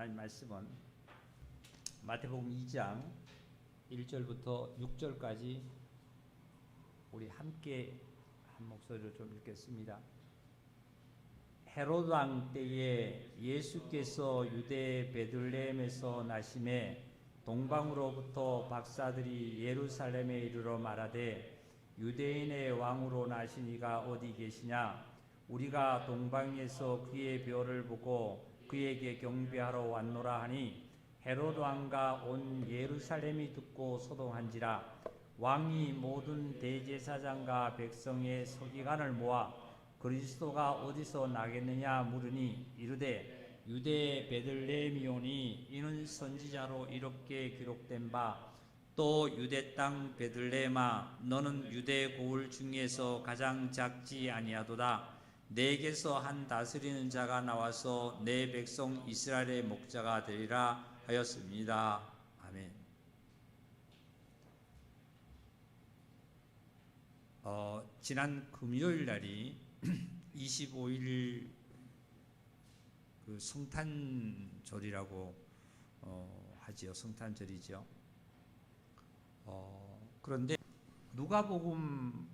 하나님 말씀은 마태복음 2장 1절부터 6절까지 우리 함께 한 목소리로 좀 읽겠습니다. 헤롯 왕 때에 예수께서 유대 베들레헴에서 나심에 동방으로부터 박사들이 예루살렘에 이르러 말하되 유대인의 왕으로 나신 이가 어디 계시냐? 우리가 동방에서 그의 별을 보고 그에게 경배하러 왔노라 하니 헤롯 왕과 온 예루살렘이 듣고 소동한지라. 왕이 모든 대제사장과 백성의 서기관을 모아 그리스도가 어디서 나겠느냐 물으니 이르되 유대 베들레헴이오니 이는 선지자로 이렇게 기록된 바 또 유대 땅 베들레헴아 너는 유대 고을 중에서 가장 작지 아니하도다. 내게서 한 다스리는 자가 나와서 내 백성 이스라엘의 목자가 되리라 하였습니다. 아멘. 지난 금요일 날이 25일 그 성탄절이라고 하지요. 성탄절이죠. 그런데 누가복음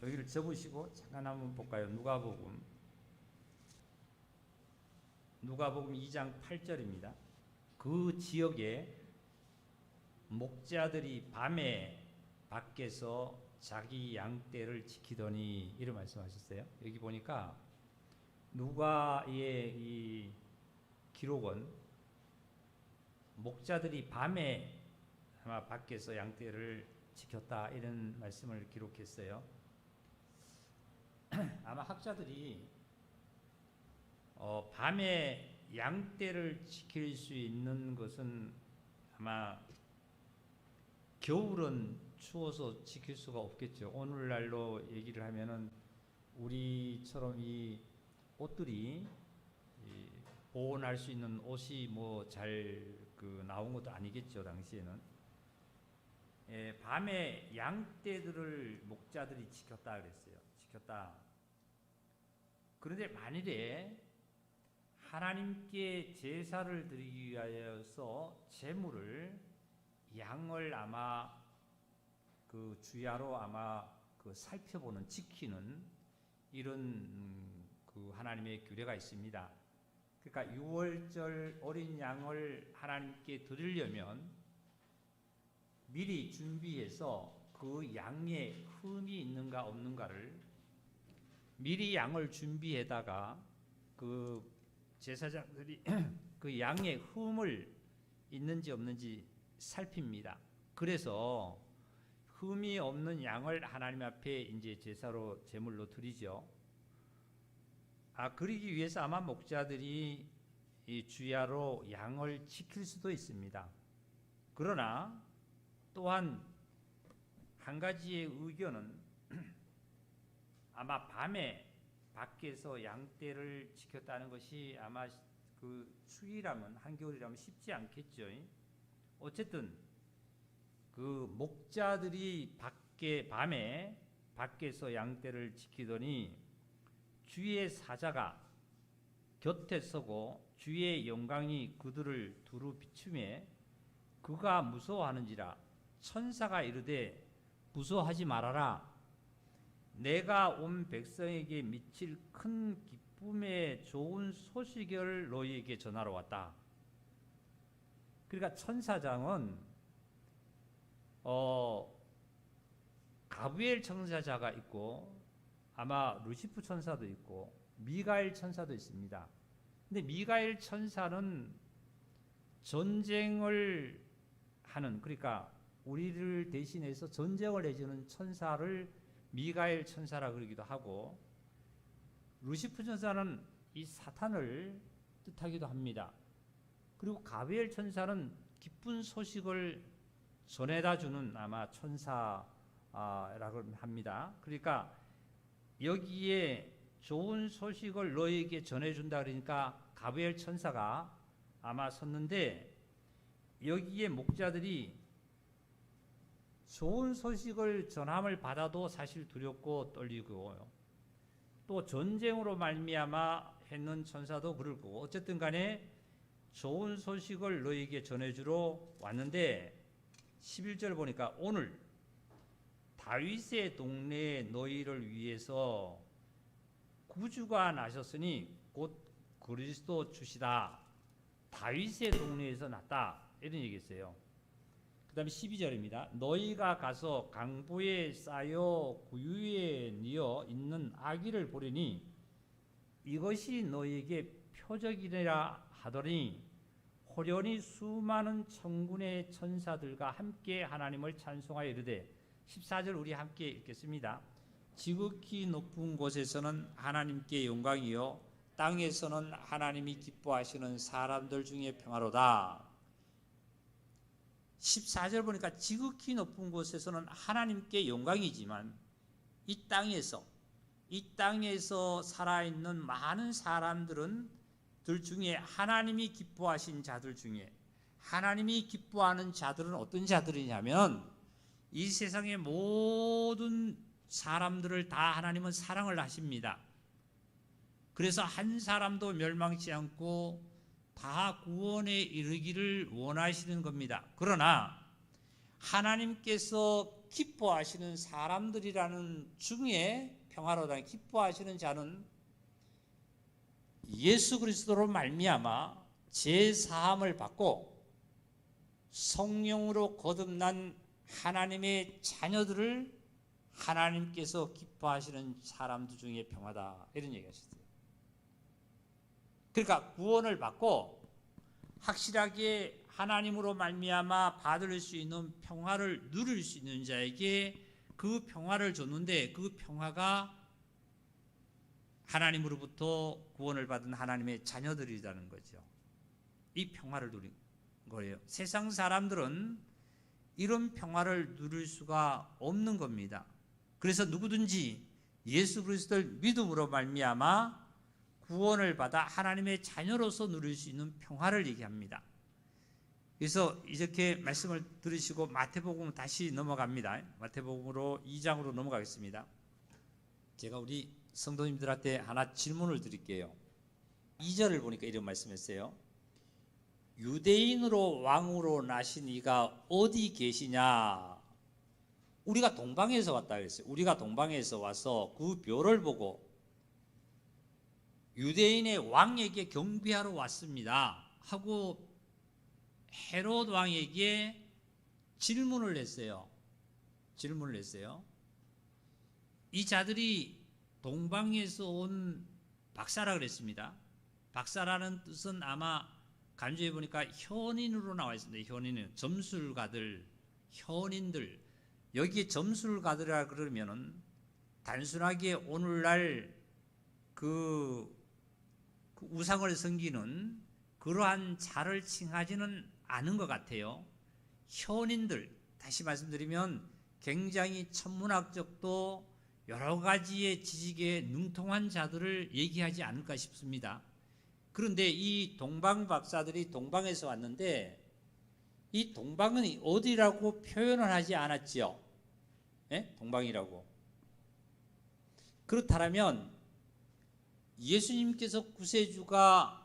여기를 접으시고 잠깐 한번 볼까요? 누가복음 2장 8절입니다. 그 지역에 목자들이 밤에 밖에서 자기 양떼를 지키더니 이런 말씀하셨어요. 여기 보니까 누가의 이 기록은 목자들이 밤에 아마 밖에서 양떼를 지켰다 이런 말씀을 기록했어요. 아마 학자들이 밤에 양떼를 지킬 수 있는 것은 아마 겨울은 추워서 지킬 수가 없겠죠. 오늘날로 얘기를 하면은 우리처럼 이 옷들이 보온할 수 있는 옷이 뭐 잘 나온 것도 아니겠죠. 당시에는. 밤에 양떼들을 목자들이 지켰다 그랬어요. 지켰다. 그런데 만일에 하나님께 제사를 드리기 위하여서 제물을 양을 아마 그 주야로 아마 살펴보는 지키는 이런 그 하나님의 규례가 있습니다. 그러니까 6월절 어린 양을 하나님께 드리려면 미리 준비해서 그 양에 흠이 있는가 없는가를 미리 양을 준비해다가 그 제사장들이 그 양의 흠을 있는지 없는지 살핍니다. 그래서 흠이 없는 양을 하나님 앞에 이제 제사로 제물로 드리죠. 그러기 위해서 아마 목자들이 이 주야로 양을 지킬 수도 있습니다. 그러나 또한 한 가지의 의견은 아마 밤에 밖에서 양떼를 지켰다는 것이 아마 그 추위라면 한겨울이라면 쉽지 않겠죠. 어쨌든 그 목자들이 밤에 밖에서 양떼를 지키더니 주의 사자가 곁에 서고 주의 영광이 그들을 두루 비추매 그가 무서워하는지라. 천사가 이르되 무서워하지 말아라. 내가 온 백성에게 미칠 큰 기쁨의 좋은 소식을 너희에게 전하러 왔다. 그러니까 천사장은 가브리엘 천사자가 있고 아마 루시프 천사도 있고 미가엘 천사도 있습니다. 근데 미가엘 천사는 전쟁을 하는, 그러니까 우리를 대신해서 전쟁을 해주는 천사를 미가엘 천사라 그러기도 하고, 루시프 천사는 이 사탄을 뜻하기도 합니다. 그리고 가브리엘 천사는 기쁜 소식을 전해다 주는 아마 천사라고 합니다. 그러니까 여기에 좋은 소식을 너에게 전해준다 그러니까 가브리엘 천사가 아마 섰는데, 여기에 목자들이 좋은 소식을 전함을 받아도 사실 두렵고 떨리고 또 전쟁으로 말미암아 했는 천사도 그럴 거고, 어쨌든 간에 좋은 소식을 너희에게 전해주러 왔는데 11절 보니까 오늘 다윗의 동네에 너희를 위해서 구주가 나셨으니 곧 그리스도 주시다. 다윗의 동네에서 났다. 이런 얘기했어요. 그 다음에 12절입니다. 너희가 가서 강보에 쌓여 구유에 뉘어 있는 아기를 보리니 이것이 너희에게 표적이라 하더니 호련히 수많은 천군의 천사들과 함께 하나님을 찬송하여 이르되 14절 우리 함께 읽겠습니다. 지극히 높은 곳에서는 하나님께 영광이요 땅에서는 하나님이 기뻐하시는 사람들 중에 평화로다. 14절 보니까 지극히 높은 곳에서는 하나님께 영광이지만 이 땅에서 살아있는 많은 사람들은 들 중에 하나님이 기뻐하신 자들 중에 하나님이 기뻐하는 자들은 어떤 자들이냐면 이 세상의 모든 사람들을 다 하나님은 사랑을 하십니다. 그래서 한 사람도 멸망치 않고 다 구원에 이르기를 원하시는 겁니다. 그러나 하나님께서 기뻐하시는 사람들이라는 중에 평화로다 기뻐하시는 자는 예수 그리스도로 말미암아 죄 사함을 받고 성령으로 거듭난 하나님의 자녀들을 하나님께서 기뻐하시는 사람들 중에 평화다 이런 얘기하셨어요. 그러니까 구원을 받고 확실하게 하나님으로 말미암아 받을 수 있는 평화를 누릴 수 있는 자에게 그 평화를 줬는데 그 평화가 하나님으로부터 구원을 받은 하나님의 자녀들이라는 거죠. 이 평화를 누린 거예요. 세상 사람들은 이런 평화를 누릴 수가 없는 겁니다. 그래서 누구든지 예수 그리스도를 믿음으로 말미암아 구원을 받아 하나님의 자녀로서 누릴 수 있는 평화를 얘기합니다. 그래서 이렇게 말씀을 들으시고 마태복음 다시 넘어갑니다. 마태복음으로 2장으로 넘어가겠습니다. 제가 우리 성도님들한테 하나 질문을 드릴게요. 2절을 보니까 이런 말씀했어요. 유대인으로 왕으로 나신 이가 어디 계시냐? 우리가 동방에서 왔다 그랬어요. 우리가 동방에서 와서 그 묘를 보고 유대인의 왕에게 경배하러 왔습니다 하고 헤롯 왕에게 질문을 했어요. 이 자들이 동방에서 온 박사라 그랬습니다. 박사라는 뜻은 아마 간주해 보니까 현인으로 나와 있습니다. 현인은 점술가들, 현인들. 여기에 점술가들이라 그러면은 단순하게 오늘날 그 우상을 섬기는 그러한 자를 칭하지는 않은 것 같아요. 현인들, 다시 말씀드리면 굉장히 천문학적도 여러 가지의 지식에 능통한 자들을 얘기하지 않을까 싶습니다. 그런데 이 동방 박사들이 동방에서 왔는데 이 동방은 어디라고 표현을 하지 않았지요? 예? 동방이라고. 그렇다면 예수님께서 구세주가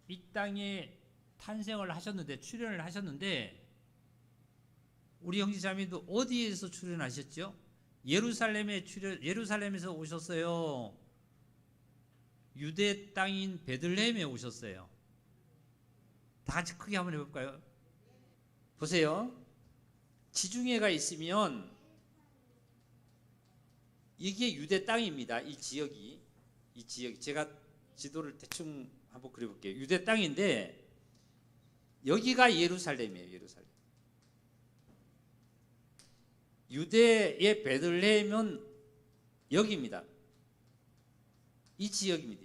이 땅에 탄생을 하셨는데 출현을 하셨는데 우리 형제자매도 어디에서 출현하셨죠? 예루살렘에서 오셨어요. 유대 땅인 베들레헴에 오셨어요. 다 같이 크게 한번 해볼까요? 보세요. 지중해가 있으면 이게 유대 땅입니다. 이 지역이 제가 지도를 대충 한번 그려볼게요. 유대 땅인데 여기가 예루살렘이에요. 예루살렘. 유대의 베들레헴은 여기입니다. 이 지역입니다.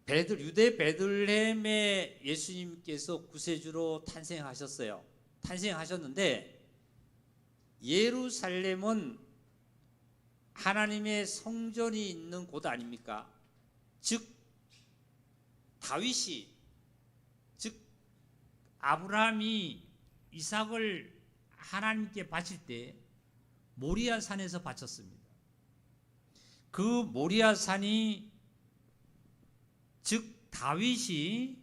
유대 베들레헴에 예수님께서 구세주로 탄생하셨어요. 탄생하셨는데 예루살렘은 하나님의 성전이 있는 곳 아닙니까? 즉 다윗이 아브라함이 이삭을 하나님께 바칠 때 모리아 산에서 바쳤습니다. 그 모리아산이, 즉 다윗이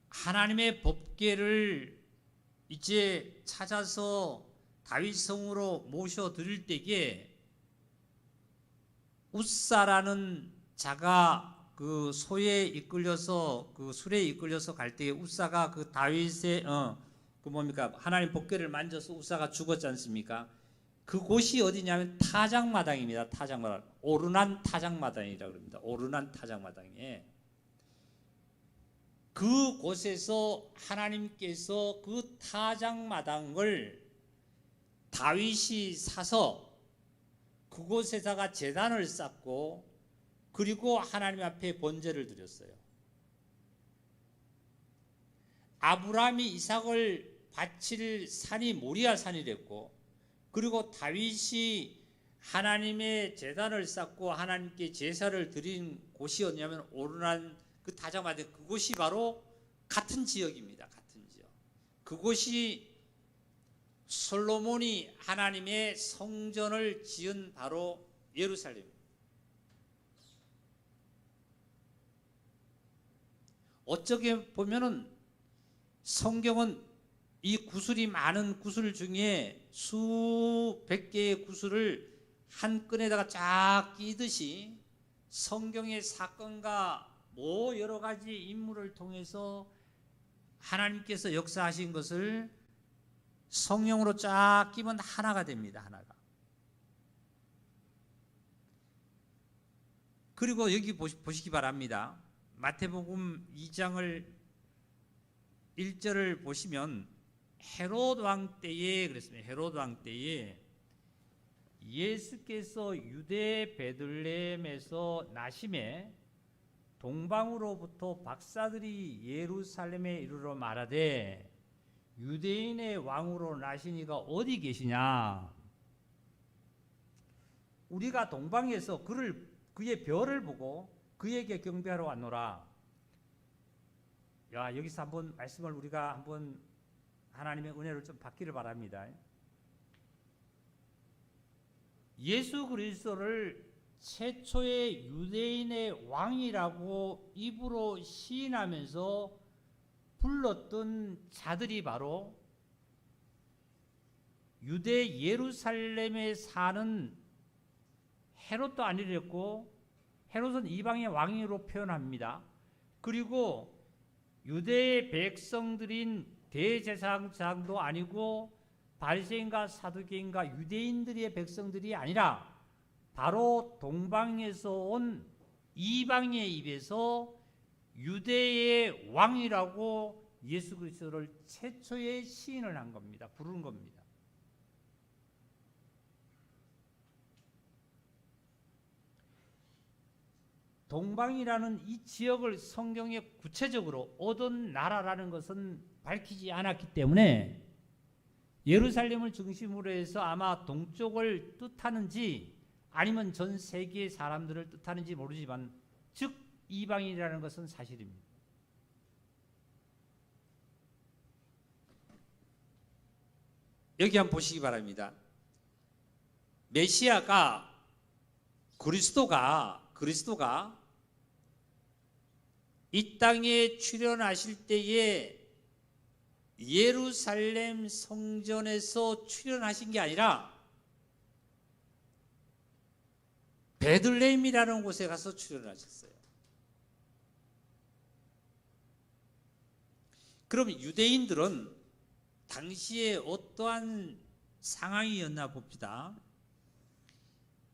하나님의 법궤를 이제 찾아서 다윗성으로 모셔 드릴 때에 웃사라는 자가 그 소에 이끌려서, 그 술에 이끌려서 갈 때에 웃사가 그 다윗의 그 뭡니까, 하나님 법궤를 만져서 웃사가 죽었지 않습니까? 그곳이 어디냐면 타작마당입니다. 타작마당. 오르난 타작마당이라고 합니다. 오르난 타작마당에 그곳에서 하나님께서 그 타작마당을 다윗이 사서 그곳에다가 제단을 쌓고 그리고 하나님 앞에 번제를 드렸어요. 아브라함이 이삭을 바칠 산이 모리아산이 됐고, 그리고 다윗이 하나님의 제단을 쌓고 하나님께 제사를 드린 곳이 어디냐면 오르난 그 타작마당, 그곳이 바로 같은 지역입니다. 같은 지역. 그곳이 솔로몬이 하나님의 성전을 지은 바로 예루살렘입니다. 어쩌게 보면은 성경은 이 구슬이 많은 구슬 중에 수백 개의 구슬을 한 끈에다가 쫙 끼듯이 성경의 사건과 뭐 여러 가지 인물을 통해서 하나님께서 역사하신 것을 성령으로 쫙 끼면 하나가 됩니다. 하나가. 그리고 여기 보시기 바랍니다. 마태복음 2장을 1절을 보시면 헤롯 왕 때에 그랬습니다. 헤롯 왕 때에 예수께서 유대 베들레헴에서 나심에 동방으로부터 박사들이 예루살렘에 이르러 말하되 유대인의 왕으로 나시니가 어디 계시냐. 우리가 동방에서 그의 별을 보고 그에게 경배하러 왔노라. 야, 여기서 한번 말씀을 우리가 한번 하나님의 은혜를 좀 받기를 바랍니다. 예수 그리스도를 최초의 유대인의 왕이라고 입으로 시인하면서 불렀던 자들이 바로 유대 예루살렘에 사는 헤롯도 아니랬고, 헤롯은 이방의 왕으로 표현합니다. 그리고 유대의 백성들인 대제사장도 아니고 바리새인과 사두개인과 유대인들의 백성들이 아니라 바로 동방에서 온 이방의 입에서 유대의 왕이라고 예수 그리스도를 최초의 시인을 한 겁니다. 부른 겁니다. 동방이라는 이 지역을 성경에 구체적으로 어떤 나라라는 것은 밝히지 않았기 때문에 예루살렘을 중심으로 해서 아마 동쪽을 뜻하는지 아니면 전 세계의 사람들을 뜻하는지 모르지만, 즉 이방인이라는 것은 사실입니다. 여기 한번 보시기 바랍니다. 메시아가 그리스도가 이 땅에 출현하실 때에 예루살렘 성전에서 출현하신 게 아니라 베들레헴이라는 곳에 가서 출현하셨어요. 그럼 유대인들은 당시에 어떠한 상황이었나 봅시다.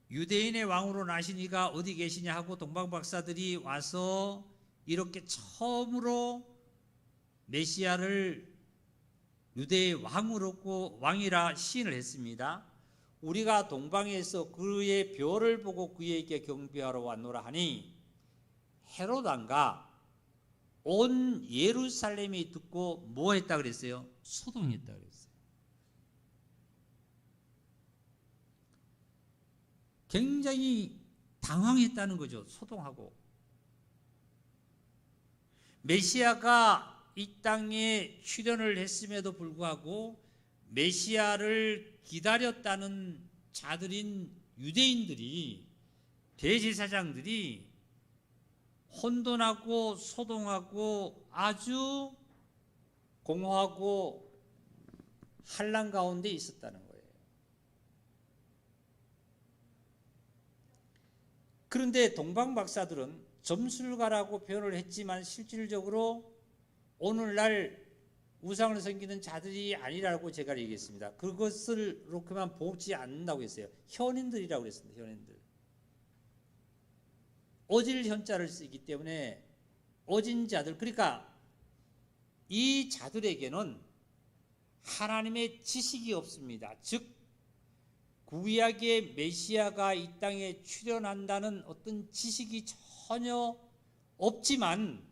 유대인의 왕으로 나시니가 어디 계시냐 하고 동방박사들이 와서 이렇게 처음으로 메시아를 유대의 왕이라 시인을 했습니다. 우리가 동방에서 그의 별을 보고 그에게 경배하러 왔노라 하니 헤롯 왕과 온 예루살렘이 듣고 뭐 했다 그랬어요? 소동했다 그랬어요. 굉장히 당황했다는 거죠. 소동하고. 메시아가 이 땅에 출현을 했음에도 불구하고 메시아를 기다렸다는 자들인 유대인들이, 대제사장들이 혼돈하고 소동하고 아주 공허하고 환난 가운데 있었다는 거예요. 그런데 동방 박사들은 점술가라고 표현을 했지만 실질적으로 오늘날 우상을 섬기는 자들이 아니라고 제가 얘기했습니다. 그것을 그렇게만 보지 않는다고 했어요. 현인들이라고 했습니다. 현인들. 어질 현자를 쓰기 때문에 어진 자들, 그러니까 이 자들에게는 하나님의 지식이 없습니다. 즉 구약의 메시아가 이 땅에 출현한다는 어떤 지식이 전혀 없지만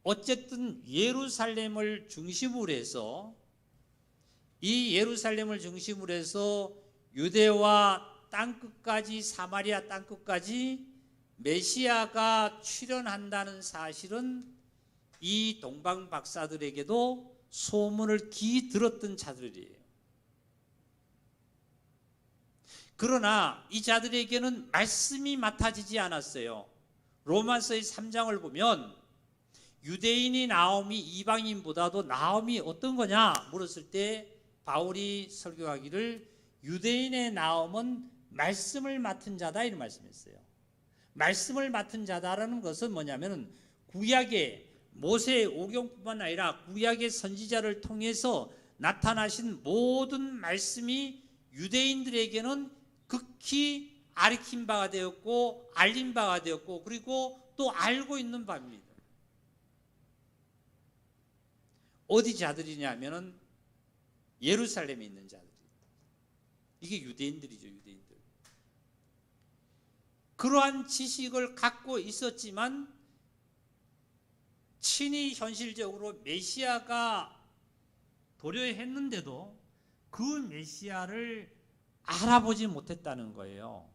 어쨌든 예루살렘을 중심으로 해서, 이 예루살렘을 중심으로 해서 유대와 땅끝까지, 사마리아 땅끝까지 메시아가 출현한다는 사실은 이 동방 박사들에게도 소문을 귀 들었던 자들이에요. 그러나 이 자들에게는 말씀이 맡아지지 않았어요. 로마서의 3장을 보면 유대인이 나옴이 이방인보다도 나옴이 어떤 거냐 물었을 때 바울이 설교하기를 유대인의 나옴은 말씀을 맡은 자다 이런 말씀했어요. 말씀을 맡은 자다라는 것은 뭐냐면 구약의 모세의 오경뿐만 아니라 구약의 선지자를 통해서 나타나신 모든 말씀이 유대인들에게는 극히 가르친 바가 되었고 알린 바가 되었고 그리고 또 알고 있는 바입니다. 어디 자들이냐면은 예루살렘에 있는 자들. 이게 유대인들이죠, 유대인들. 그러한 지식을 갖고 있었지만 친히 현실적으로 메시아가 도래했는데도 그 메시아를 알아보지 못했다는 거예요.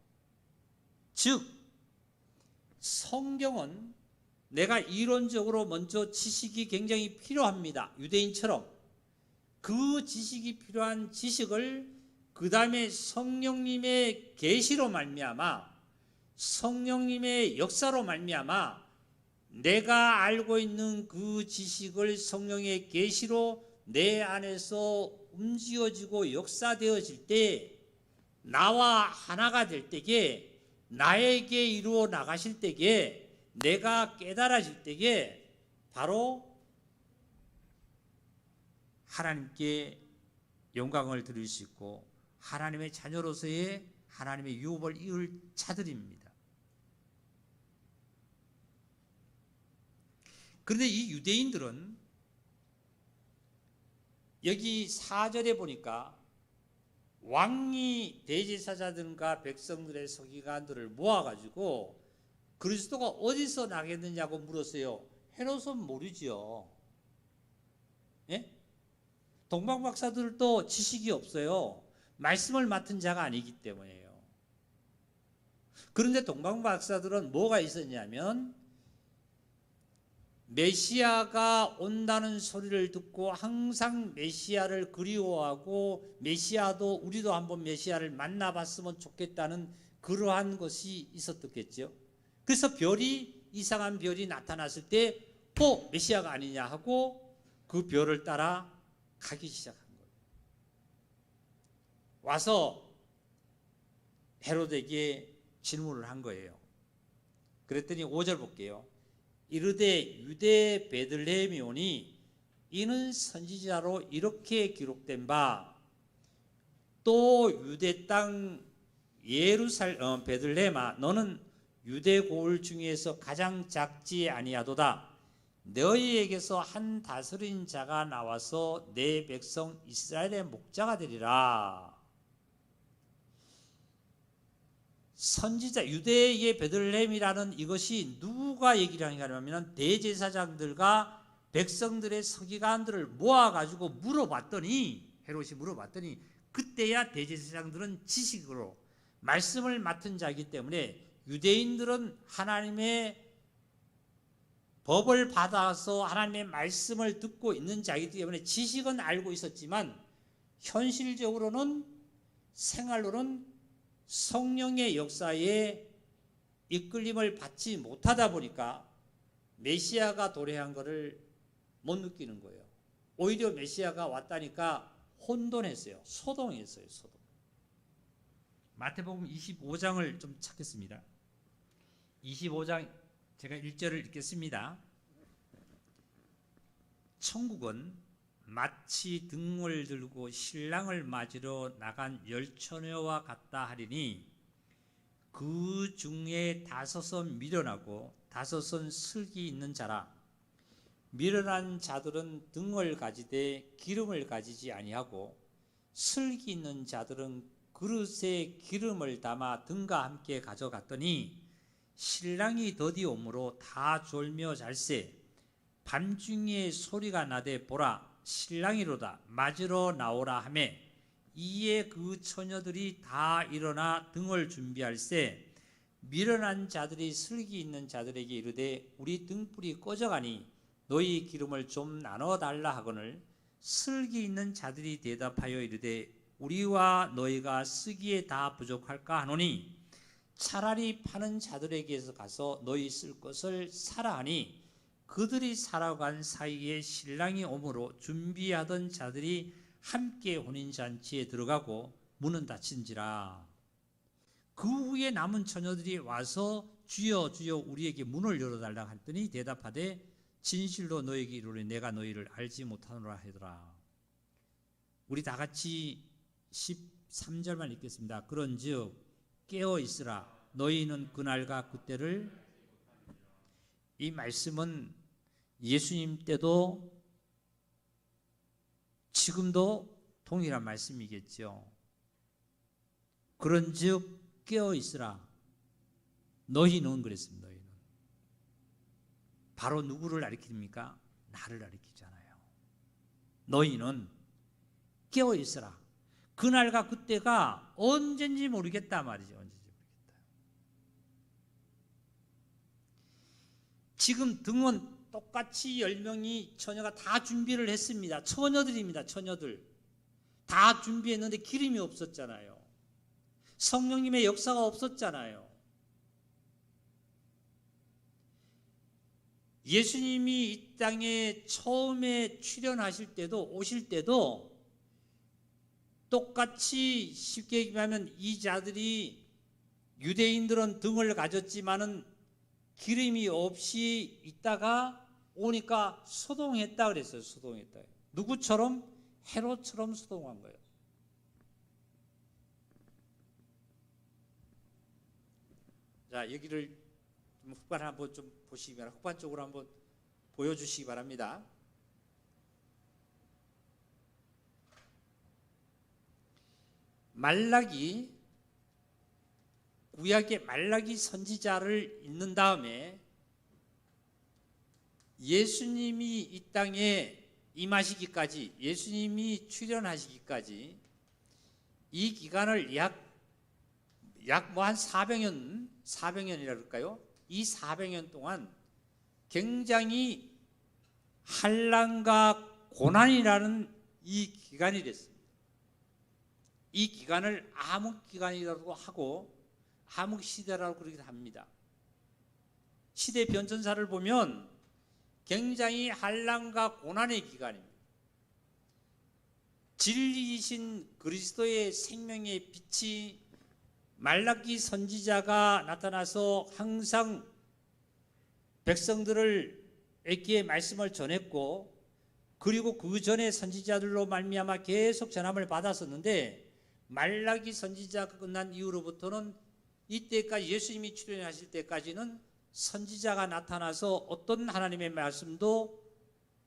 즉 성경은 내가 이론적으로 먼저 지식이 굉장히 필요합니다. 유대인처럼 그 지식이 필요한 지식을 그 다음에 성령님의 계시로 말미암아, 성령님의 역사로 말미암아 내가 알고 있는 그 지식을 성령의 계시로 내 안에서 움직여지고 역사되어질 때, 나와 하나가 될 때에, 나에게 이루어 나가실 때에, 내가 깨달아질 때에 바로 하나님께 영광을 드릴 수 있고 하나님의 자녀로서의 하나님의 유업을 이을 자들입니다. 그런데 이 유대인들은 여기 4절에 보니까 왕이 대제사장들과 백성들의 서기관들을 모아가지고 그리스도가 어디서 나겠느냐고 물었어요. 헤롯은 모르죠. 예? 동방 박사들도 지식이 없어요. 말씀을 맡은 자가 아니기 때문에요. 그런데 동방 박사들은 뭐가 있었냐면 메시아가 온다는 소리를 듣고 항상 메시아를 그리워하고 메시아도 우리도 한번 메시아를 만나봤으면 좋겠다는 그러한 것이 있었겠죠. 그래서 이상한 별이 나타났을 때 메시아가 아니냐 하고 그 별을 따라 가기 시작한 거예요. 와서 헤롯에게 질문을 한 거예요. 그랬더니 5절 볼게요. 이르되 유대 베들레헴이 오니 이는 선지자로 이렇게 기록된 바 또 유대 땅 베들레헴아 너는 유대 고을 중에서 가장 작지 아니하도다. 너희에게서 한 다스린 자가 나와서 내 백성 이스라엘의 목자가 되리라. 선지자 유대의 베들레헴이라는 이것이 누가 얘기를 하는가 하면 대제사장들과 백성들의 서기관들을 모아가지고 헤롯이 물어봤더니 그때야 대제사장들은 지식으로 말씀을 맡은 자이기 때문에 유대인들은 하나님의 법을 받아서 하나님의 말씀을 듣고 있는 자이기 때문에 지식은 알고 있었지만 현실적으로는 생활로는 성령의 역사에 이끌림을 받지 못하다 보니까 메시아가 도래한 것을 못 느끼는 거예요. 오히려 메시아가 왔다니까 혼돈했어요. 소동했어요. 소동. 마태복음 25장을 좀 찾겠습니다. 25장 제가 1절을 읽겠습니다. 천국은 마치 등을 들고 신랑을 맞으러 나간 열처녀와 같다 하리니 그 중에 5은 미련하고 5은 슬기 있는 자라. 미련한 자들은 등을 가지되 기름을 가지지 아니하고 슬기 있는 자들은 그릇에 기름을 담아 등과 함께 가져갔더니 신랑이 더디오므로 다 졸며 잘세. 밤중에 소리가 나되 보라 신랑이로다 맞으러 나오라 하매 이에 그 처녀들이 다 일어나 등을 준비할세. 미련한 자들이 슬기 있는 자들에게 이르되 우리 등불이 꺼져가니 너희 기름을 좀 나눠 달라 하거늘 슬기 있는 자들이 대답하여 이르되 우리와 너희가 쓰기에 다 부족할까 하노니 차라리 파는 자들에게서 가서 너희 쓸 것을 사라 하니 그들이 살아간 사이에 신랑이 오므로 준비하던 자들이 함께 혼인잔치에 들어가고 문은 닫힌지라. 그 후에 남은 처녀들이 와서 주여 주여 우리에게 문을 열어달라 했더니 대답하되 진실로 너에게 이르노니 내가 너희를 알지 못하노라 하더라. 우리 다 같이 13절만 읽겠습니다. 그런즉 깨어 있으라 너희는 그날과 그때를. 이 말씀은 예수님 때도 지금도 동일한 말씀이겠죠. 그런즉 깨어 있으라 너희는 그랬습니다. 너희는 바로 누구를 가리킵니까? 나를 가리키잖아요. 너희는 깨어 있으라. 그날과 그때가 언젠지 모르겠다 말이죠. 언젠지 모르겠다. 지금 등은 똑같이 10명이 처녀가 다 준비를 했습니다. 처녀들입니다. 처녀들. 다 준비했는데 기름이 없었잖아요. 성령님의 역사가 없었잖아요. 예수님이 이 땅에 처음에 출현하실 때도 오실 때도 똑같이 쉽게 얘기하면 이 자들이 유대인들은 등을 가졌지만은 기름이 없이 있다가 오니까 소동했다 그랬어요. 소동했다. 누구처럼? 헤롯처럼 소동한 거예요. 자, 여기를 흑반 한번 좀 보시기 바랍니다. 흑반 쪽으로 한번 보여주시기 바랍니다. 말라기, 구약의 말라기 선지자를 읽는 다음에 예수님이 이 땅에 임하시기까지, 예수님이 출현하시기까지 이 기간을 약 뭐 한 400년이라 그럴까요? 이 400년 동안 굉장히 환난과 고난이라는 이 기간이 됐습니다. 이 기간을 암흑 기간이라고 하고 암흑 시대라고 그러기도 합니다. 시대 변천사를 보면 굉장히 환난과 고난의 기간입니다. 진리이신 그리스도의 생명의 빛이 말라기 선지자가 나타나서 항상 백성들에게 말씀을 전했고, 그리고 그 전에 선지자들로 말미암아 계속 전함을 받았었는데 말라기 선지자가 끝난 이후로부터는 이때까지 예수님이 출현하실 때까지는 선지자가 나타나서 어떤 하나님의 말씀도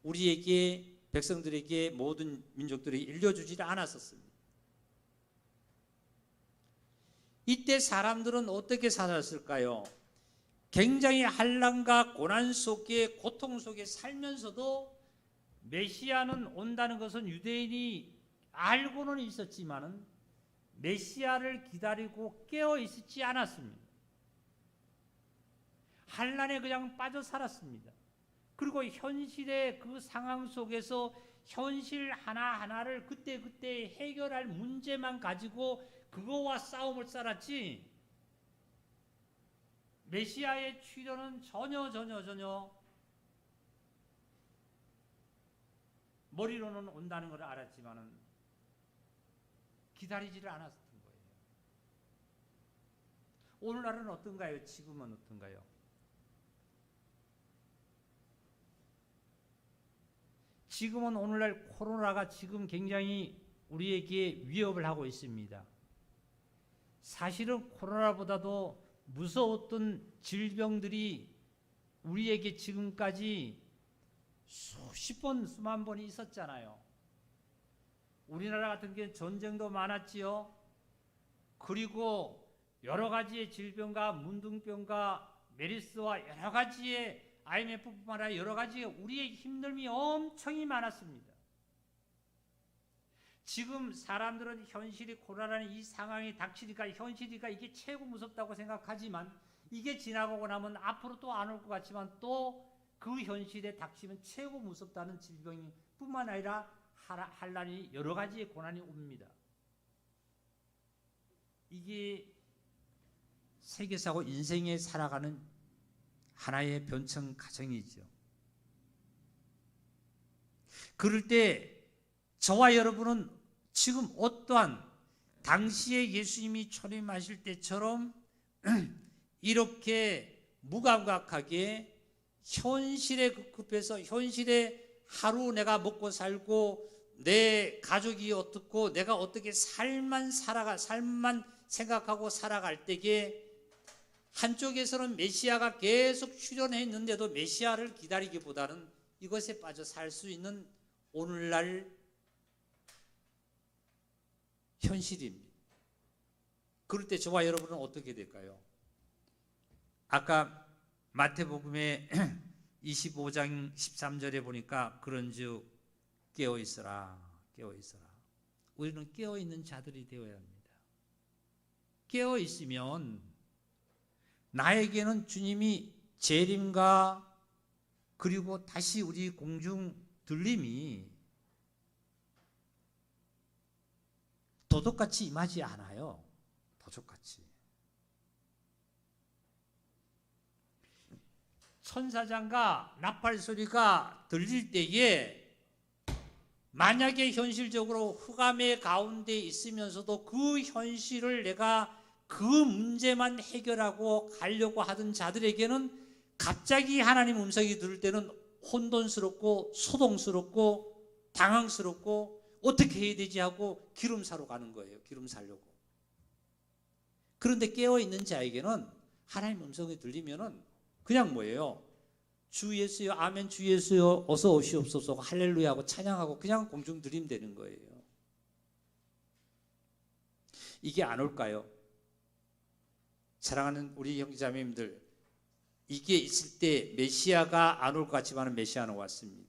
우리에게, 백성들에게, 모든 민족들이 일려주지 않았었습니다. 이때 사람들은 어떻게 살았을까요? 굉장히 환난과 고난 속에, 고통 속에 살면서도 메시아는 온다는 것은 유대인이 알고는 있었지만은 메시아를 기다리고 깨어 있지 않았습니다. 환난에 그냥 빠져 살았습니다. 그리고 현실의 그 상황 속에서 현실 하나하나를 그때그때 해결할 문제만 가지고 그거와 싸움을 쌓았지, 메시아의 출현은 전혀 머리로는 온다는 걸 알았지만은 기다리지를 않았던 거예요. 오늘날은 어떤가요? 지금은 어떤가요? 지금은 오늘날 코로나가 지금 굉장히 우리에게 위협을 하고 있습니다. 사실은 코로나보다도 무서웠던 질병들이 우리에게 지금까지 수십 번, 수만 번이 있었잖아요. 우리나라 같은 경우는 전쟁도 많았지요. 그리고 여러 가지의 질병과 문둥병과 메르스와 여러 가지의 IMF뿐만 아니라 여러 가지 우리의 힘듦이 엄청이 많았습니다. 지금 사람들은 현실이 코로나라는 이 상황이 닥치니까 현실이가 이게 최고 무섭다고 생각하지만 이게 지나가고 나면 앞으로 또 안 올 것 같지만 또 그 현실에 닥치면 최고 무섭다는 질병이 뿐만 아니라 한란이 여러 가지의 고난이 옵니다. 이게 세계사고 인생에 살아가는 하나의 변천 과정이죠. 그럴 때 저와 여러분은 지금 어떠한 당시에 예수님이 초림하실 때처럼 이렇게 무감각하게 현실에 급급해서 현실에 하루 내가 먹고 살고 내 가족이 어떻고 내가 어떻게 삶만 생각하고 살아갈 때에 한쪽에서는 메시아가 계속 출현했는데도 메시아를 기다리기보다는 이것에 빠져 살 수 있는 오늘날 현실입니다. 그럴 때 저와 여러분은 어떻게 될까요? 아까 마태복음의 25장 13절에 보니까 그런즉 깨어있어라, 깨어있어라. 우리는 깨어있는 자들이 되어야 합니다. 깨어있으면 나에게는 주님이 재림과 그리고 다시 우리 공중 들림이 도둑같이 임하지 않아요. 도둑같이. 천사장과 나팔 소리가 들릴 때에 만약에 현실적으로 흑암의 가운데 있으면서도 그 현실을 내가 그 문제만 해결하고 가려고 하던 자들에게는 갑자기 하나님 음성이 들을 때는 혼돈스럽고 소동스럽고 당황스럽고 어떻게 해야 되지 하고 기름 사러 가는 거예요. 기름 사려고. 그런데 깨어있는 자에게는 하나님 음성이 들리면은 그냥 뭐예요? 주 예수여, 아멘, 주 예수여, 어서 오시옵소서, 할렐루야 하고 찬양하고 그냥 공중 들이면 되는 거예요. 이게 안 올까요? 사랑하는 우리 형제자매님들, 이게 있을 때 메시아가 안 올 것 같지만 메시아는 왔습니다.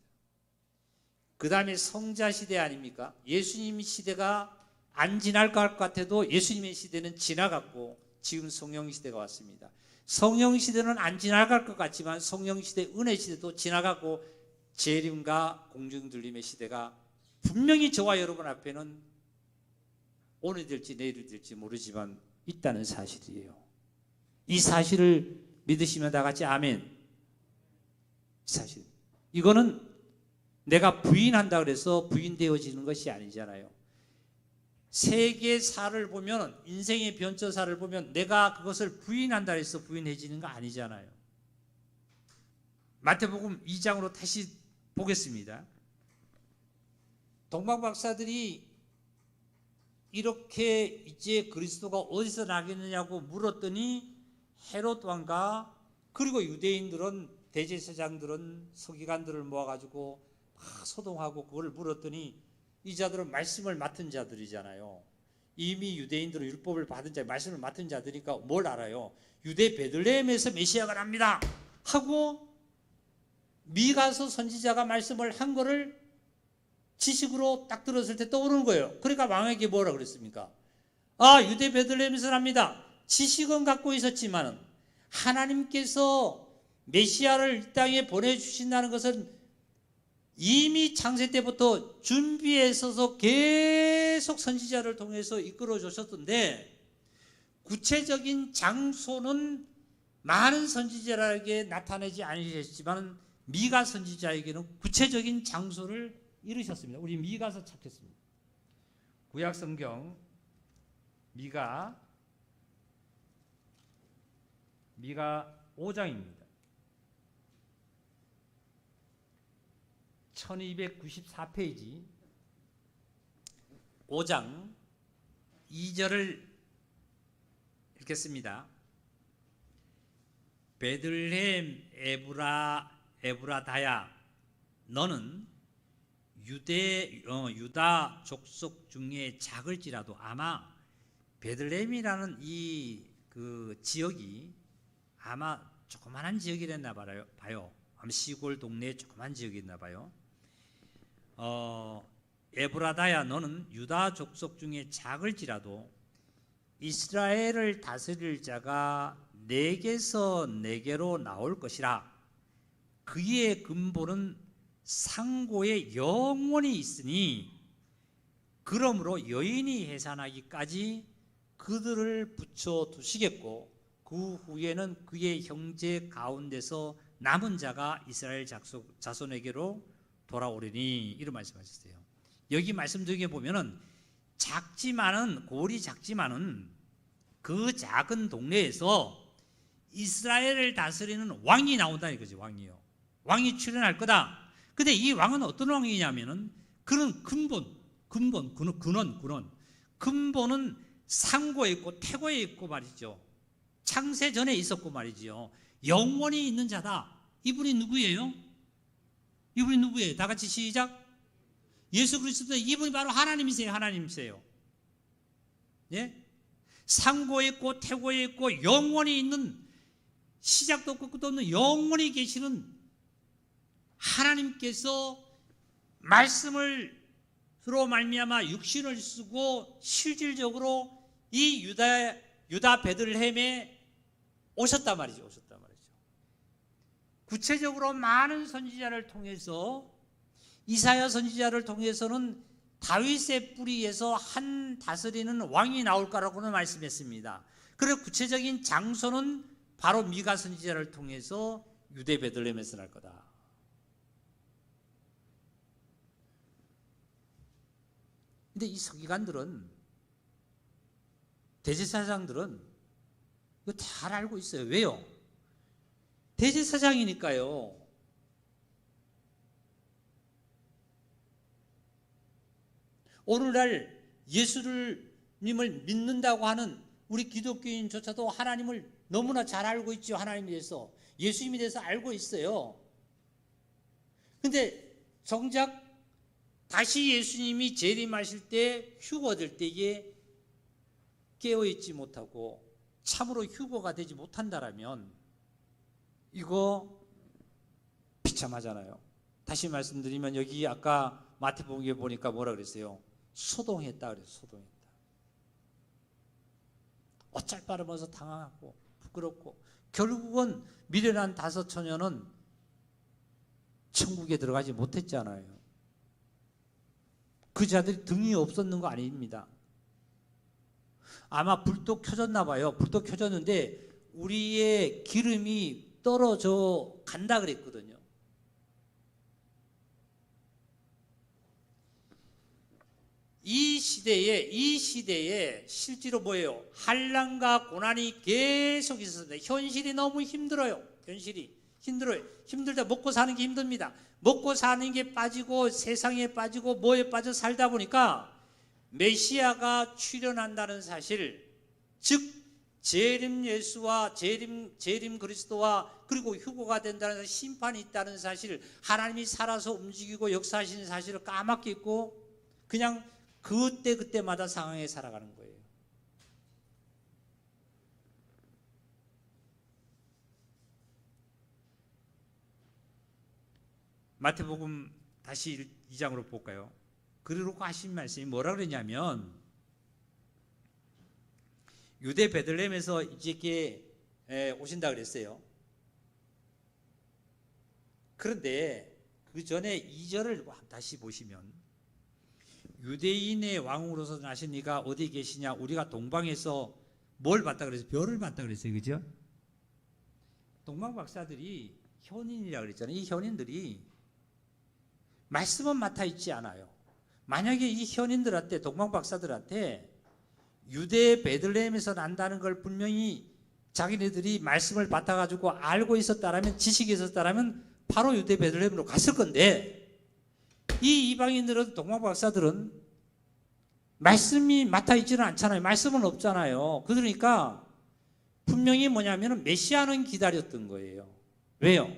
그 다음에 성자 시대 아닙니까? 예수님 시대가 안 지날 것 같아도 예수님의 시대는 지나갔고 지금 성령 시대가 왔습니다. 성령 시대는 안 지나갈 것 같지만 성령 시대, 은혜 시대도 지나가고 재림과 공중 들림의 시대가 분명히 저와 여러분 앞에는 오늘 될지 내일 될지 모르지만 있다는 사실이에요. 이 사실을 믿으시면 다 같이 아멘. 사실 이거는 내가 부인한다 그래서 부인되어지는 것이 아니잖아요. 세계사를 보면, 인생의 변천사를 보면 내가 그것을 부인한다 해서 부인해지는 거 아니잖아요. 마태복음 2장으로 다시 보겠습니다. 동방 박사들이 이렇게 이제 그리스도가 어디서 나겠느냐고 물었더니 헤롯 왕과 그리고 유대인들은, 대제사장들은 서기관들을 모아가지고 막 소동하고 그걸 물었더니 이 자들은 말씀을 맡은 자들이잖아요. 이미 유대인들은 율법을 받은 자, 말씀을 맡은 자들이니까 뭘 알아요? 유대 베들레헴에서 메시아가 납니다 하고 미가서 선지자가 말씀을 한 거를 지식으로 딱 들었을 때 떠오르는 거예요. 그러니까 왕에게 뭐라 그랬습니까? 아, 유대 베들레헴에서 납니다. 지식은 갖고 있었지만은 하나님께서 메시아를 이 땅에 보내주신다는 것은 이미 창세 때부터 준비해 서서 계속 선지자를 통해서 이끌어 주셨던데 구체적인 장소는 많은 선지자에게 나타내지 않으셨지만 미가 선지자에게는 구체적인 장소를 이루셨습니다. 우리 미가서 찾겠습니다. 구약 성경 미가 5장입니다. 1294페이지 5장 2절을 읽겠습니다. 베들레헴 에브라다야 너는 유다 족속 중에 작을지라도 아마 베들레헴이라는 이 그 지역이 아마 조그만한 지역이랬나 봐요. 아마 시골 동네 조그만 지역이었나 봐요. 에브라다야 너는 유다 족속 중에 작을지라도 이스라엘을 다스릴 자가 내게서 내게로 나올 것이라. 그의 근본은 상고에 영원히 있으니 그러므로 여인이 해산하기까지 그들을 붙여두시겠고 그 후에는 그의 형제 가운데서 남은 자가 이스라엘 자손에게로 돌아오리니 이런 말씀하셨어요. 여기 말씀 중에 보면은 골이 작지만은 그 작은 동네에서 이스라엘을 다스리는 왕이 나온다 이거죠. 왕이요. 왕이 출현할 거다. 근데 이 왕은 어떤 왕이냐면은 그런 근본은 상고에 있고 태고에 있고 말이죠. 창세 전에 있었고 말이죠. 영원히 있는 자다. 이분이 누구예요? 이분이 누구예요? 다 같이 시작. 예수 그리스도. 이분이 바로 하나님이세요. 하나님이세요. 예? 상고에 있고 태고에 있고 영원히 있는, 시작도 없고 끝도 없는 영원히 계시는 하나님께서 말씀을 로 말미암아 육신을 쓰고 실질적으로 이 유다 베들레헴에 오셨단 말이죠. 구체적으로 많은 선지자를 통해서, 이사야 선지자를 통해서는 다윗의 뿌리에서 한 다스리는 왕이 나올 거라고는 말씀했습니다. 그리고 구체적인 장소는 바로 미가 선지자를 통해서 유대 베들레헴에서 날 거다. 근데 이 서기관들은, 대제사장들은 이거 잘 알고 있어요. 왜요? 대제사장이니까요. 오늘날 예수님을 믿는다고 하는 우리 기독교인조차도 하나님을 너무나 잘 알고 있죠. 하나님에 대해서, 예수님에 대해서 알고 있어요. 근데 정작 다시 예수님이 재림하실 때 휴거될 때에 깨어있지 못하고 참으로 휴거가 되지 못한다라면 이거 비참하잖아요. 다시 말씀드리면 여기 아까 마태복음에 보니까 뭐라 그랬어요? 소동했다 그랬어요. 소동했다. 어쩔 바를 모르면서 당황하고 부끄럽고 결국은 미련한 5 처녀는 천국에 들어가지 못했잖아요. 그 자들이 등이 없었는 거 아닙니다. 아마 불도 켜졌나 봐요. 불도 켜졌는데 우리의 기름이 떨어져 간다 그랬거든요. 이 시대에 실제로 뭐예요? 환난과 고난이 계속 있었습니다. 현실이 너무 힘들어요. 힘들다. 먹고 사는 게 힘듭니다. 먹고 사는 게 빠지고 세상에 빠지고 뭐에 빠져 살다 보니까 메시아가 출현한다는 사실, 즉 재림 예수와 재림 그리스도와 그리고 휴거가 된다는 심판이 있다는 사실, 하나님이 살아서 움직이고 역사하시는 사실을 까맣게 잊고 그냥 그때마다 상황에 살아가는 거예요. 마태복음 다시 2장으로 볼까요? 그리고 하신 말씀이 뭐라 그러냐면, 유대 베들레헴에서 이제 오신다 그랬어요. 그런데 그 전에 2절을 다시 보시면 유대인의 왕으로서 나신 이가 어디 계시냐? 우리가 동방에서 뭘 봤다 그랬어요? 별을 봤다 그랬어요. 그죠? 동방 박사들이 현인이라고 그랬잖아요. 이 현인들이 말씀은 맡아 있지 않아요. 만약에 이 현인들한테, 동방 박사들한테 유대 베들레헴에서 난다는 걸 분명히 자기네들이 말씀을 받아가지고 알고 있었다라면, 지식이 있었다라면 바로 유대 베들레헴으로 갔을 건데, 이 이방인들은, 동방 박사들은 말씀이 맡아 있지는 않잖아요. 말씀은 없잖아요. 그러니까 분명히 뭐냐면 메시아는 기다렸던 거예요. 왜요?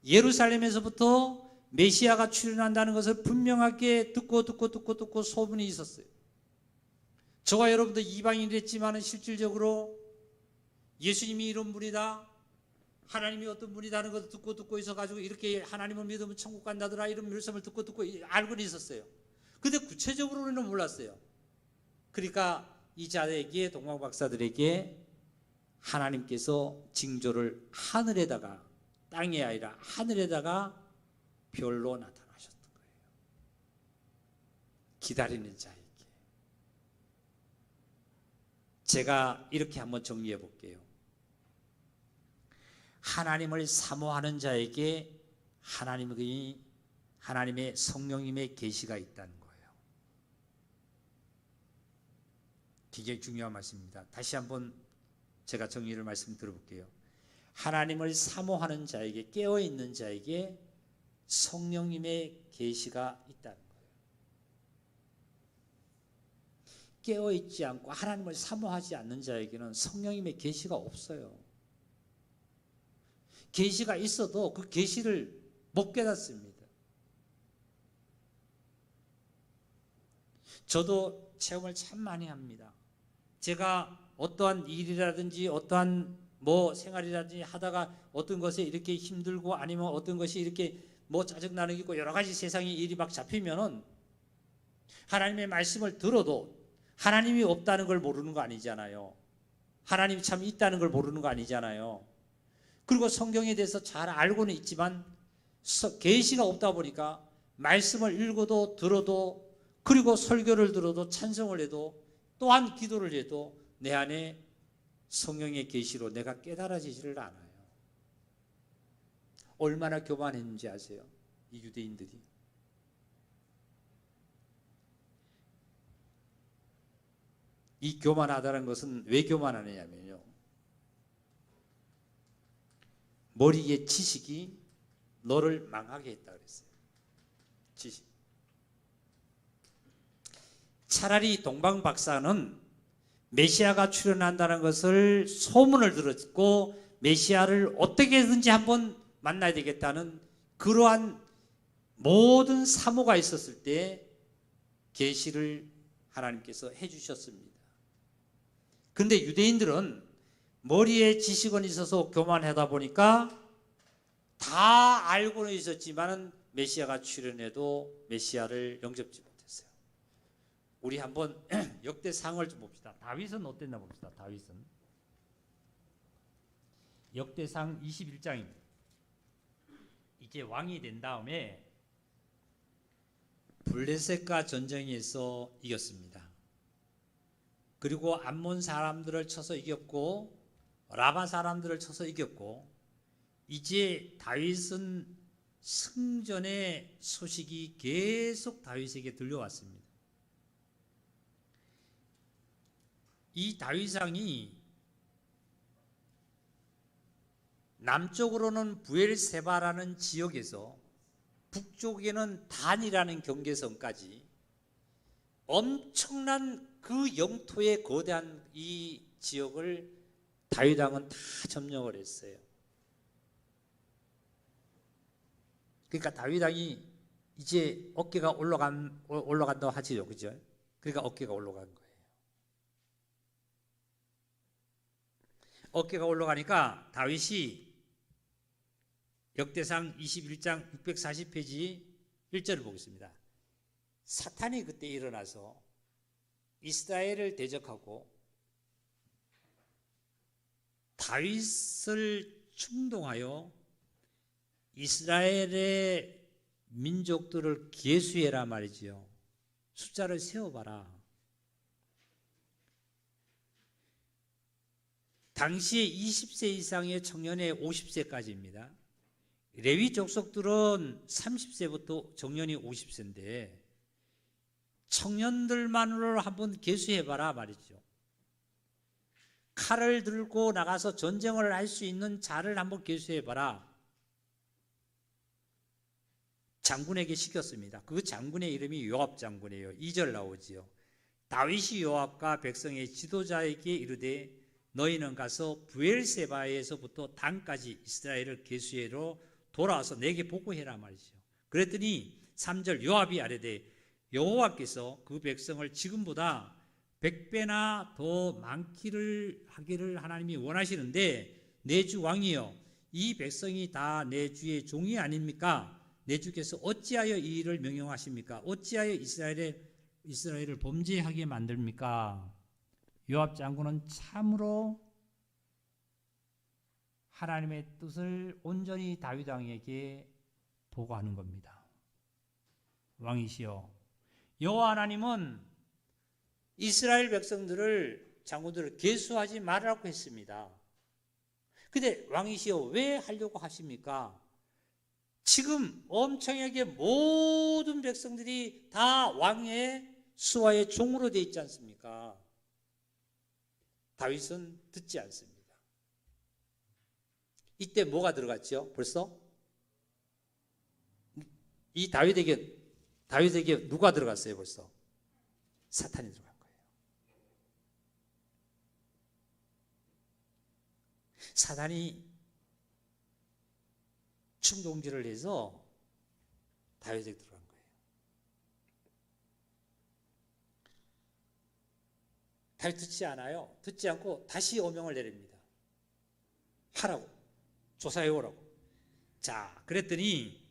예루살렘에서부터 메시아가 출현한다는 것을 분명하게 듣고 소문이 있었어요. 저와 여러분도 이방인이랬지만 실질적으로 예수님이 이런 분이다, 하나님이 어떤 분이다는 것을 듣고 있어가지고 이렇게 하나님을 믿으면 천국 간다더라 이런 말씀을 듣고 알고는 있었어요. 근데 구체적으로는 몰랐어요. 그러니까 이 자에게, 동방 박사들에게 하나님께서 징조를 하늘에다가, 땅이 아니라 하늘에다가 별로 나타나셨던 거예요. 기다리는 자에게. 제가 이렇게 한번 정리해 볼게요. 하나님을 사모하는 자에게 하나님의 성령님의 계시가 있다는 거예요. 굉장히 중요한 말씀입니다. 다시 한번 제가 정리를 말씀드려볼게요. 하나님을 사모하는 자에게, 깨어있는 자에게 성령님의 계시가 있다는 거예요. 깨어있지 않고 하나님을 사모하지 않는 자에게는 성령님의 계시가 없어요. 계시가 있어도 그 계시를 못 깨닫습니다. 저도 체험을 참 많이 합니다. 제가 어떠한 일이라든지 어떠한 생활이라든지 하다가 어떤 것에 이렇게 힘들고 아니면 어떤 것이 이렇게 짜증나는 게 있고 여러 가지 세상의 일이 막 잡히면은 하나님의 말씀을 들어도 하나님이 없다는 걸 모르는 거 아니잖아요. 하나님이 참 있다는 걸 모르는 거 아니잖아요. 그리고 성경에 대해서 잘 알고는 있지만 계시가 없다 보니까 말씀을 읽어도 들어도, 그리고 설교를 들어도, 찬송을 해도, 또한 기도를 해도 내 안에 성령의 계시로 내가 깨달아지지를 않아요. 얼마나 교만했는지 아세요? 이 유대인들이. 이 교만하다는 것은 왜 교만하느냐면요, 머리에 지식이 너를 망하게 했다 그랬어요. 지식. 차라리 동방 박사는 메시아가 출현한다는 것을 소문을 들었고 메시아를 어떻게든지 한번 만나야 되겠다는 그러한 모든 사모가 있었을 때 계시를 하나님께서 해주셨습니다. 그런데 유대인들은 머리에 지식은 있어서 교만하다 보니까 다 알고는 있었지만 메시아가 출현해도 메시아를 영접지 못했어요. 우리 한번 역대상을 좀 봅시다. 다윗은 어땠나 봅시다. 다윗은 역대상 21장입니다. 이제 왕이 된 다음에 블레셋과 전쟁에서 이겼습니다. 그리고 암몬 사람들을 쳐서 이겼고 라바 사람들을 쳐서 이겼고, 이제 다윗은 승전의 소식이 계속 다윗에게 들려왔습니다. 이 다윗왕이 남쪽으로는 부엘세바라는 지역에서 북쪽에는 단이라는 경계선까지 엄청난 그 영토의 거대한 이 지역을 다윗왕은 다 점령을 했어요. 그러니까 다윗왕이 이제 어깨가 올라간다고 하지요, 그죠? 그러니까 어깨가 올라간 거예요. 어깨가 올라가니까 다윗이 역대상 21장 640페이지 1절을 보겠습니다. 사탄이 그때 일어나서 이스라엘을 대적하고 다윗을 충동하여 이스라엘의 민족들을 계수해라 말이지요. 숫자를 세어봐라. 당시에 20세 이상의 청년의 50세까지입니다. 레위 족속들은 30세부터 정년이 50세인데 청년들만으로 한번 계수해봐라 말이죠. 칼을 들고 나가서 전쟁을 할 수 있는 자를 한번 계수해봐라. 장군에게 시켰습니다. 그 장군의 이름이 요압 장군이에요. 2절 나오지요. 다윗이 요압과 백성의 지도자에게 이르되 너희는 가서 브엘세바에서부터 단까지 이스라엘을 계수해로 돌아와서 내게 보고해라 말이죠. 그랬더니 3절 요압이 아뢰되 여호와께서 그 백성을 지금보다 100배나 더 많기를 하기를 하나님이 원하시는데 내 주 왕이여 이 백성이 다 내 주의 종이 아닙니까? 내 주께서 어찌하여 이 일을 명령하십니까? 어찌하여 이스라엘을 범죄하게 만듭니까? 요압 장군은 참으로 하나님의 뜻을 온전히 다윗 왕에게 보고하는 겁니다. 왕이시여 여호와 하나님은 이스라엘 백성들을 장군들을 계수하지 말라고 했습니다. 근데 왕이시여 왜 하려고 하십니까? 지금 엄청나게 모든 백성들이 다 왕의 수하의 종으로 되어 있지 않습니까? 다윗은 듣지 않습니다. 이때 뭐가 들어갔죠? 벌써? 이 다윗에게 누가 들어갔어요? 벌써? 사탄이 들어간 거예요. 사탄이 충동질을 해서 다윗에게 들어간 거예요. 다윗 듣지 않아요. 듣지 않고 다시 어명을 내립니다. 하라고. 조사해 오라고. 자, 그랬더니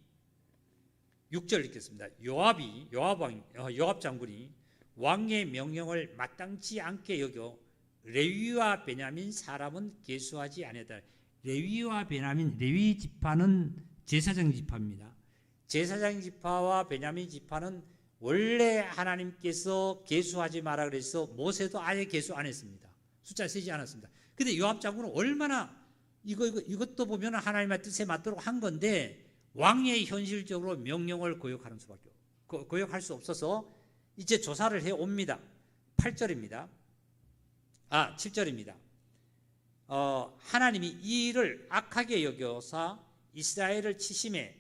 6절 읽겠습니다. 요압 장군이 왕의 명령을 마땅치 않게 여겨 레위와 베냐민 사람은 계수하지 아니하다. 레위와 베냐민, 레위 지파는 제사장 지파입니다. 제사장 지파와 베냐민 지파는 원래 하나님께서 계수하지 마라 그래서 모세도 아예 계수 안 했습니다. 숫자 쓰지 않았습니다. 근데 요압 장군은 얼마나 이것도 보면 하나님의 뜻에 맞도록 한 건데 왕의 현실적으로 명령을 거역하는 수밖에 거역할 수 없어서 이제 조사를 해 옵니다. 8절입니다. 7절입니다. 하나님이 이 일을 악하게 여겨사 이스라엘을 치심해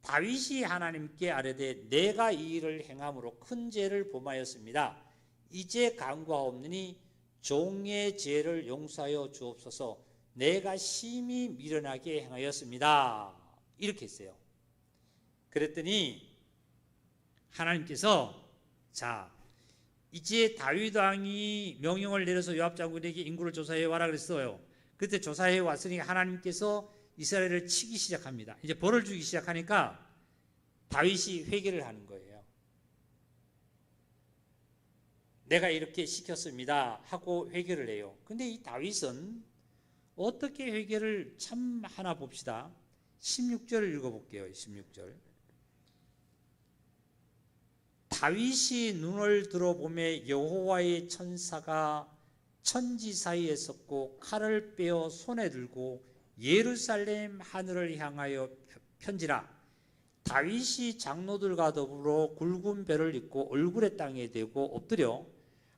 다윗이 하나님께 아뢰되 내가 이 일을 행함으로 큰 죄를 범하였습니다. 이제 간과없느니 종의 죄를 용서하여 주옵소서. 내가 심히 미련하게 행하였습니다. 이렇게 했어요. 그랬더니 하나님께서 자 이제 다윗 왕이 명령을 내려서 요압 장군에게 인구를 조사해 와라 그랬어요. 그때 조사해 왔으니 하나님께서 이스라엘을 치기 시작합니다. 이제 벌을 주기 시작하니까 다윗이 회개를 하는 거예요. 내가 이렇게 시켰습니다 하고 회개를 해요. 근데 이 다윗은 어떻게 회개를 참 하나 봅시다. 16절을 읽어볼게요. 16절. 다윗이 눈을 들어보매 여호와의 천사가 천지 사이에 섰고 칼을 빼어 손에 들고 예루살렘 하늘을 향하여 편지라. 다윗이 장로들과 더불어 굵은 배를 입고 얼굴에 땅에 대고 엎드려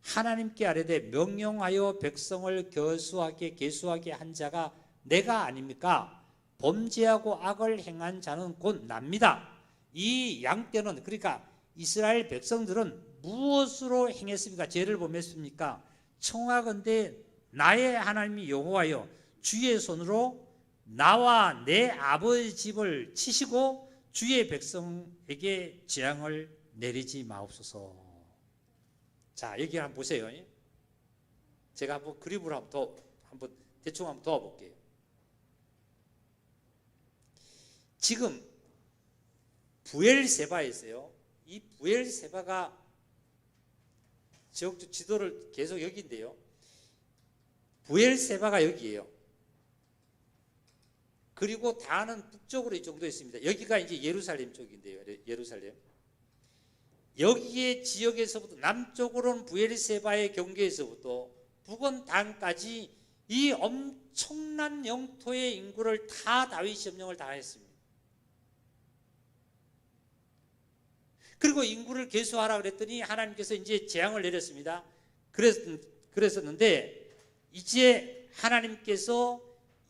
하나님께 아뢰되 명령하여 백성을 계수하게 한 자가 내가 아닙니까? 범죄하고 악을 행한 자는 곧 납니다. 이 양떼는 그러니까 이스라엘 백성들은 무엇으로 행했습니까? 죄를 범했습니까? 청하건대 나의 하나님 여호와여 주의 손으로 나와 내 아버지 집을 치시고 주의 백성에게 재앙을 내리지 마옵소서. 자, 여기 한번 보세요. 제가 한번 그림으로 한번 대충 한번 도와볼게요. 지금 부엘세바에 있어요. 이 부엘세바가 지역적 지도를 계속 여기인데요. 부엘세바가 여기예요. 그리고 다는 북쪽으로 이 정도 있습니다. 여기가 이제 예루살렘 쪽인데요. 예루살렘. 여기에 지역에서부터 남쪽으로는 부엘세바의 경계에서부터 북은 단까지 이 엄청난 영토의 인구를 다 다윗이 점령을 다 했습니다. 그리고 인구를 계수하라 그랬더니 하나님께서 이제 재앙을 내렸습니다. 그랬었는데 이제 하나님께서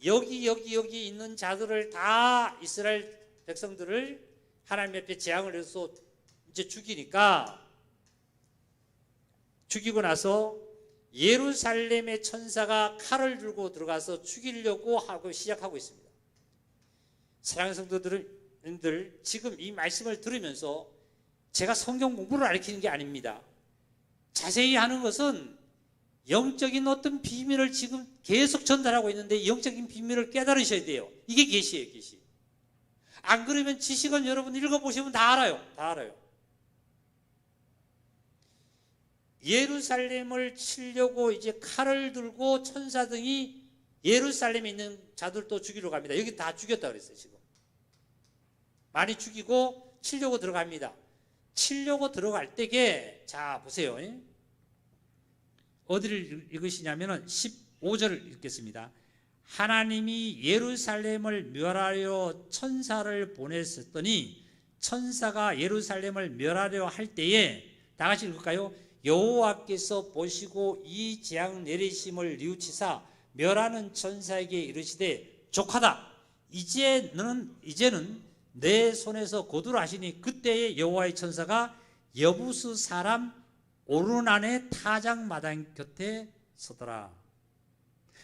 여기 있는 자들을 다 이스라엘 백성들을 하나님 앞에 재앙을 해서 이제 죽이니까 죽이고 나서 예루살렘의 천사가 칼을 들고 들어가서 죽이려고 하고 시작하고 있습니다. 사랑하는 성도들, 지금 이 말씀을 들으면서 제가 성경 공부를 가르치는 게 아닙니다. 자세히 하는 것은 영적인 어떤 비밀을 지금 계속 전달하고 있는데 영적인 비밀을 깨달으셔야 돼요. 이게 계시예요, 계시. 안 그러면 지식은 여러분 읽어보시면 다 알아요. 다 알아요. 예루살렘을 치려고 이제 칼을 들고 천사등이 예루살렘에 있는 자들도 죽이러 갑니다. 여기 다 죽였다 그랬어요, 지금. 많이 죽이고 치려고 들어갑니다. 치려고 들어갈 때에, 자, 보세요. 어디를 읽으시냐면은 15절을 읽겠습니다. 하나님이 예루살렘을 멸하려 천사를 보냈었더니 천사가 예루살렘을 멸하려 할 때에, 다 같이 읽을까요? 여호와께서 보시고 이 재앙 내리심을 뉘우치사 멸하는 천사에게 이르시되 족하다. 이제는 내 손에서 고두라 하시니 그때에 여호와의 천사가 여부스 사람 오르난의 타작마당 곁에 서더라.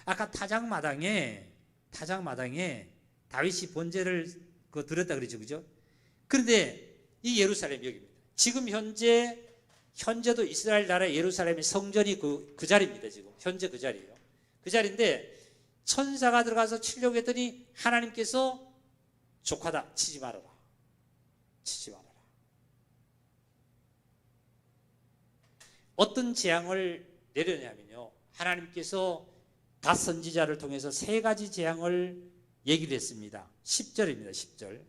아까 타작마당에 다윗이 번제를 드렸다 그러죠, 그죠? 그런데 이 예루살렘 여기입니다. 지금 현재도 이스라엘 나라 예루살렘의 성전이 그 자리입니다. 지금 현재 그 자리예요. 그 자리인데 천사가 들어가서 치려고 했더니 하나님께서 족하다, 치지 말아라. 어떤 재앙을 내려냐면요, 하나님께서 갓 선지자를 통해서 세 가지 재앙을 얘기를 했습니다. 10절입니다. 10절.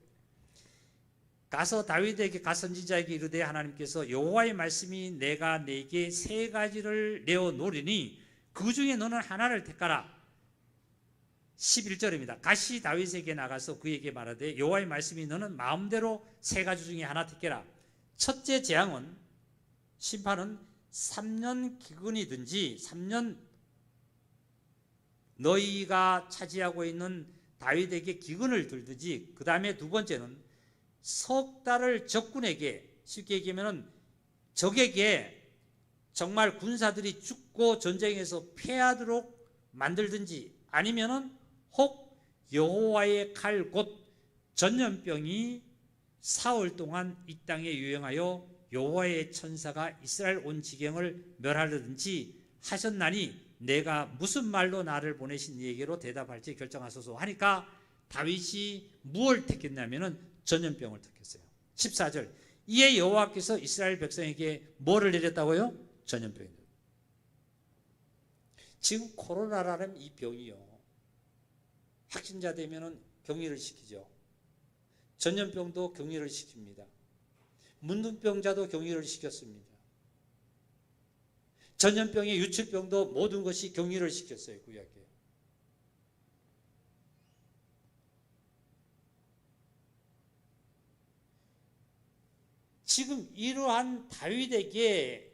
가서 다윗에게 갓 선지자에게 이르되 하나님께서 여호와의 말씀이 내가 네게 세 가지를 내어 놓으리니 그 중에 너는 하나를 택하라. 11절입니다. 갓이 다윗에게 나가서 그에게 말하되 여호와의 말씀이 너는 마음대로 세 가지 중에 하나 택해라. 첫째 재앙은, 심판은 3년 기근이든지 3년 너희가 차지하고 있는 다윗에게 기근을 들든지, 그 다음에 두 번째는 석 달을 적군에게, 쉽게 얘기하면 적에게 정말 군사들이 죽고 전쟁에서 패하도록 만들든지, 아니면은 혹 여호와의 칼 곧 전염병이 사흘 동안 이 땅에 유행하여 여호와의 천사가 이스라엘 온 지경을 멸하려든지 하셨나니 내가 무슨 말로 나를 보내신 이에게로 대답할지 결정하소서 하니까 다윗이 무엇을 택했냐면은 전염병을 택했어요. 14절. 이에 여호와께서 이스라엘 백성에게 뭐를 내렸다고요? 전염병이요. 지금 코로나라는 이 병이요, 확진자 되면은 격리를 시키죠. 전염병도 격리를 시킵니다. 문둥병자도 격리를 시켰습니다. 전염병의 유출병도 모든 것이 격리를 시켰어요, 구약에. 지금 이러한 다윗에게,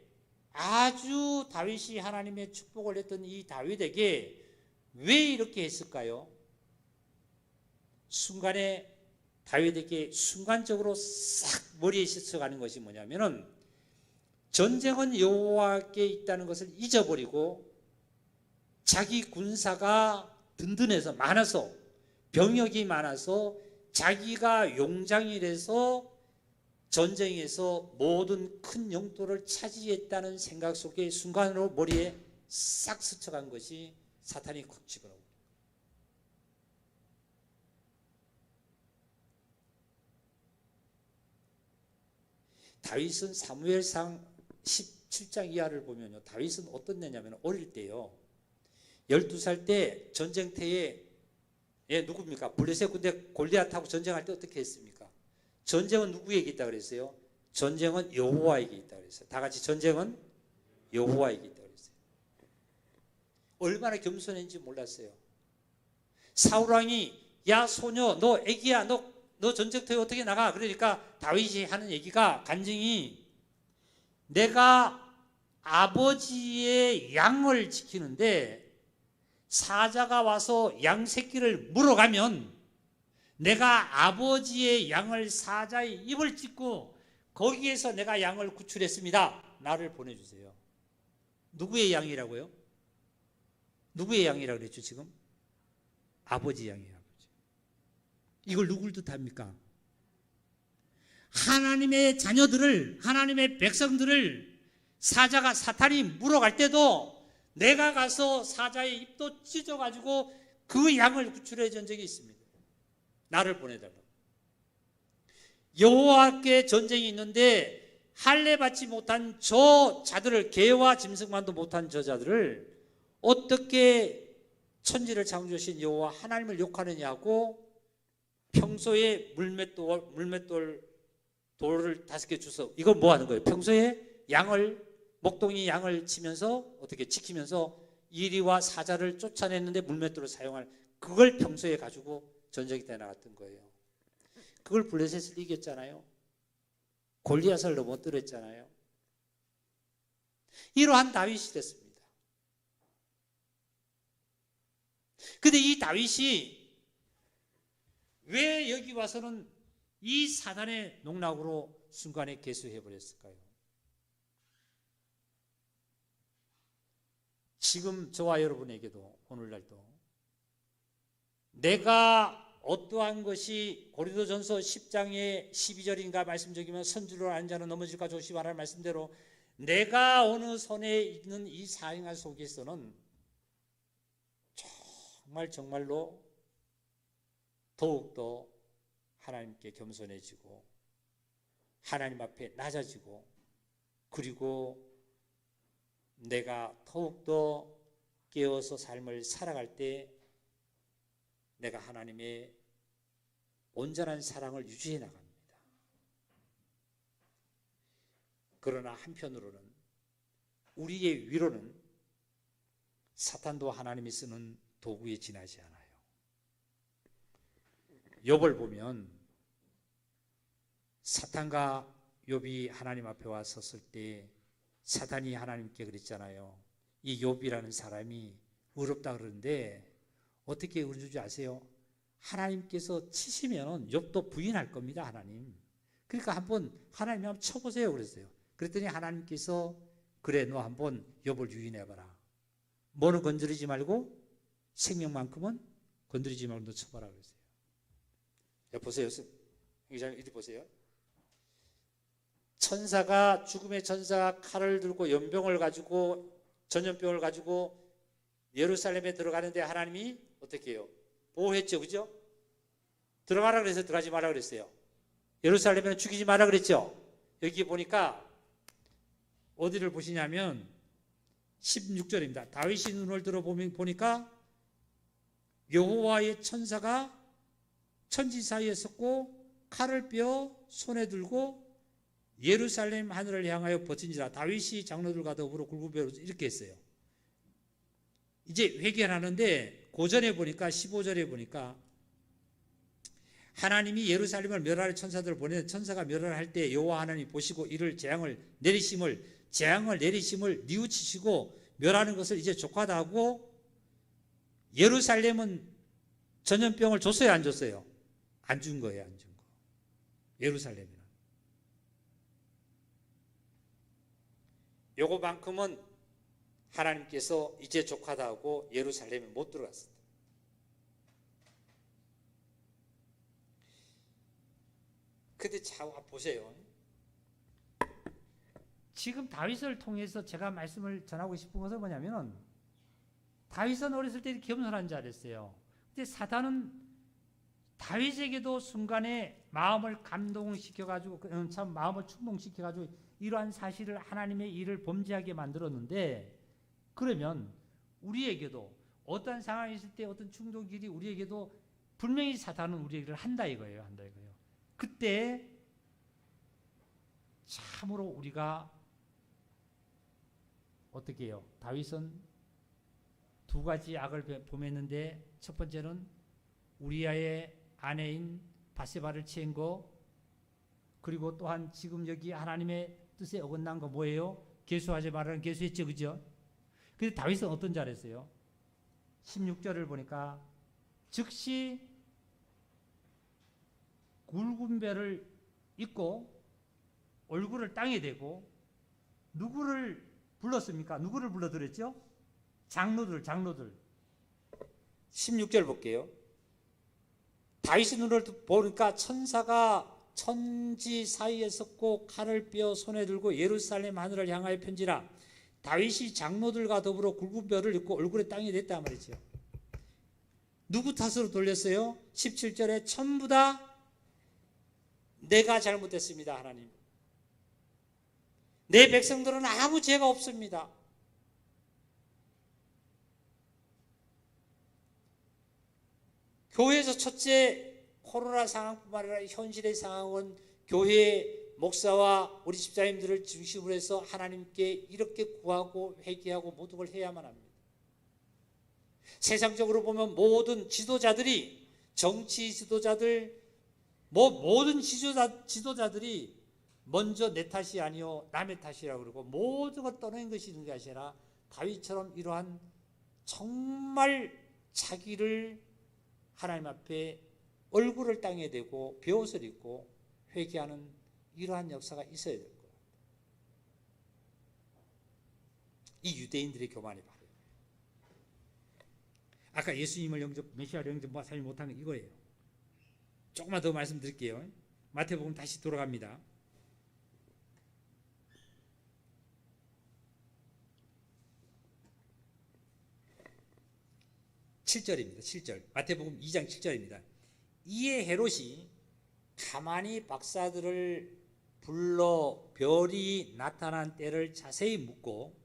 아주 다윗이 하나님의 축복을 했던 이 다윗에게 왜 이렇게 했을까요? 순간에 다윗에게 순간적으로 싹 머리에 스쳐가는 것이 뭐냐면은, 전쟁은 여호와께 있다는 것을 잊어버리고 자기 군사가 든든해서, 많아서, 병력이 많아서 자기가 용장이 돼서 전쟁에서 모든 큰 영토를 차지했다는 생각 속에 순간으로 머리에 싹 스쳐간 것이 사탄이 콕 집어넣고, 다윗은 사무엘상 17장 이하를 보면요, 다윗은 어떤 애냐면 어릴 때요, 12살 때 전쟁터에 예, 누굽니까? 블레셋 군대 골리앗하고 전쟁할 때 어떻게 했습니까? 전쟁은 누구에게 있다 그랬어요? 전쟁은 여호와에게 있다 그랬어요. 다 같이 전쟁은 여호와에게 있다 그랬어요. 얼마나 겸손했는지 몰랐어요. 사울 왕이 야 소녀 너 애기야 너 전쟁터에 어떻게 나가? 그러니까 다윗이 하는 얘기가 간증이 내가 아버지의 양을 지키는데 사자가 와서 양 새끼를 물어가면 내가 아버지의 양을 사자의 입을 찢고 거기에서 내가 양을 구출했습니다. 나를 보내주세요. 누구의 양이라고요? 누구의 양이라고 그랬죠 지금? 아버지 양이라고. 이걸 누굴 뜻합니까? 하나님의 자녀들을, 하나님의 백성들을 사탄이 물어갈 때도 내가 가서 사자의 입도 찢어가지고 그 양을 구출해 준 적이 있습니다. 나를 보내달라고. 여호와께 전쟁이 있는데 할례 받지 못한 저 자들을, 개와 짐승만도 못한 저 자들을 어떻게 천지를 창조하신 여호와 하나님을 욕하느냐고 평소에 물맷돌을 5개 주서 이거 뭐 하는 거예요? 평소에 목동이 양을 치면서 어떻게 지키면서 이리와 사자를 쫓아냈는데 물맷돌을 사용할 그걸 평소에 가지고 전쟁이 때 나갔던 거예요. 그걸 블레셋을 이겼잖아요. 골리앗을 넘어뜨렸잖아요. 이러한 다윗이 됐습니다. 근데 이 다윗이 왜 여기 와서는 이 사단의 농락으로 순간에 개수해버렸을까요? 지금 저와 여러분에게도 오늘날도 내가 어떠한 것이 고린도전서 10장의 12절인가 말씀 적이면 선주로 아는 자는 넘어질까 조심하라는 말씀대로 내가 어느 선에 있는 이 사행활 속에서는 정말로 더욱더 하나님께 겸손해지고 하나님 앞에 낮아지고 그리고 내가 더욱더 깨어서 삶을 살아갈 때 내가 하나님의 온전한 사랑을 유지해 나갑니다. 그러나 한편으로는 우리의 위로는 사탄도 하나님이 쓰는 도구에 지나지 않아요. 욥을 보면 사탄과 욥이 하나님 앞에 와 섰을 때 사탄이 하나님께 그랬잖아요. 이 욥이라는 사람이 의롭다 그러는데 어떻게 의로운 줄 아세요? 하나님께서 치시면 욥도 부인할 겁니다. 하나님. 그러니까 한번 하나님 한번 쳐보세요 그랬어요. 그랬더니 하나님께서 그래 너 한번 욥을 유인해봐라. 뭐는 건드리지 말고 생명만큼은 건드리지 말고 너 쳐봐라 그랬어요. 보세요. 이리 보세요. 죽음의 천사가 칼을 들고 연병을 가지고 전염병을 가지고 예루살렘에 들어가는데 하나님이 어떻게 해요? 보호했죠. 그죠? 들어가라 그래서 들어가지 마라 그랬어요. 예루살렘에는 죽이지 마라 그랬죠. 여기 보니까 어디를 보시냐면 16절입니다. 다윗이 눈을 들어 보니까 여호와의 천사가 천지 사이에 섰고 칼을 빼어 손에 들고 예루살렘 하늘을 향하여 버틴지라. 다윗이 장로들과 더불어 굴구배로 이렇게 했어요. 이제 회개하는데 고전에 보니까 15절에 보니까 하나님이 예루살렘을 멸할 천사들을 보내 천사가 멸할 때 여호와 하나님이 보시고 이를 재앙을 내리심을 뉘우치시고 멸하는 것을 이제 족하다 하고 예루살렘은 전염병을 줬어요 안 줬어요? 안 준 거예요. 안 준 거. 예루살렘이는. 요거만큼은 하나님께서 이제 족하다 하고 예루살렘에 못 들어갔습니다. 근데 자 보세요. 지금 다윗을 통해서 제가 말씀을 전하고 싶은 것은 뭐냐면 다윗은 어렸을 때 겸손한 자였어요. 근데 사탄은 다윗에게도 순간에 마음을 감동시켜가지고 참 마음을 충동시켜가지고 이러한 사실을 하나님의 일을 범죄하게 만들었는데 그러면 우리에게도 어떤 상황이 있을 때 어떤 충동길이 우리에게도 분명히 사탄은 우리를 한다 이거예요. 한다 이거예요. 그때 참으로 우리가 어떻게 해요? 다윗은 두 가지 악을 범했는데 첫 번째는 우리아의 아내인 바세바를 취한 거, 그리고 또한 지금 여기 하나님의 뜻에 어긋난 거 뭐예요? 계수하지 말라는 계수했죠. 그죠? 근데 다윗은 어떤 잘했어요? 16절을 보니까 즉시 굵은 벼를 입고 얼굴을 땅에 대고 누구를 불렀습니까? 누구를 불러드렸죠? 장로들. 16절 볼게요. 다윗의 눈을 보니까 천사가 천지 사이에 섰고 칼을 빼어 손에 들고 예루살렘 하늘을 향하여 편지라. 다윗이 장로들과 더불어 굵은 벼를 입고 얼굴에 땅에 댔단 말이죠. 누구 탓으로 돌렸어요? 17절에 전부 다 내가 잘못했습니다. 하나님, 내 백성들은 아무 죄가 없습니다. 교회에서 첫째 코로나 상황뿐만 아니라 현실의 상황은 교회 목사와 우리 집사님들을 중심으로 해서 하나님께 이렇게 구하고 회개하고 모독을 해야만 합니다. 세상적으로 보면 모든 지도자들이, 정치 지도자들, 모든 지도자들이 먼저 내 탓이 아니요 남의 탓이라고 그러고 모든 걸 떠내는 것이 있는 것이 아니라 다윗처럼 이러한 정말 자기를 하나님 앞에 얼굴을 땅에 대고 벼옷을 입고 회개하는 이러한 역사가 있어야 될 거예요. 이 유대인들의 교만이 바로 아까 예수님을 메시아를 영접하지 못하는 이거예요. 조금만 더 말씀드릴게요. 마태복음 다시 돌아갑니다. 7절입니다. 7절. 마태복음 2장 7절입니다. 이에 헤롯이 가만히 박사들을 불러 별이 나타난 때를 자세히 묻고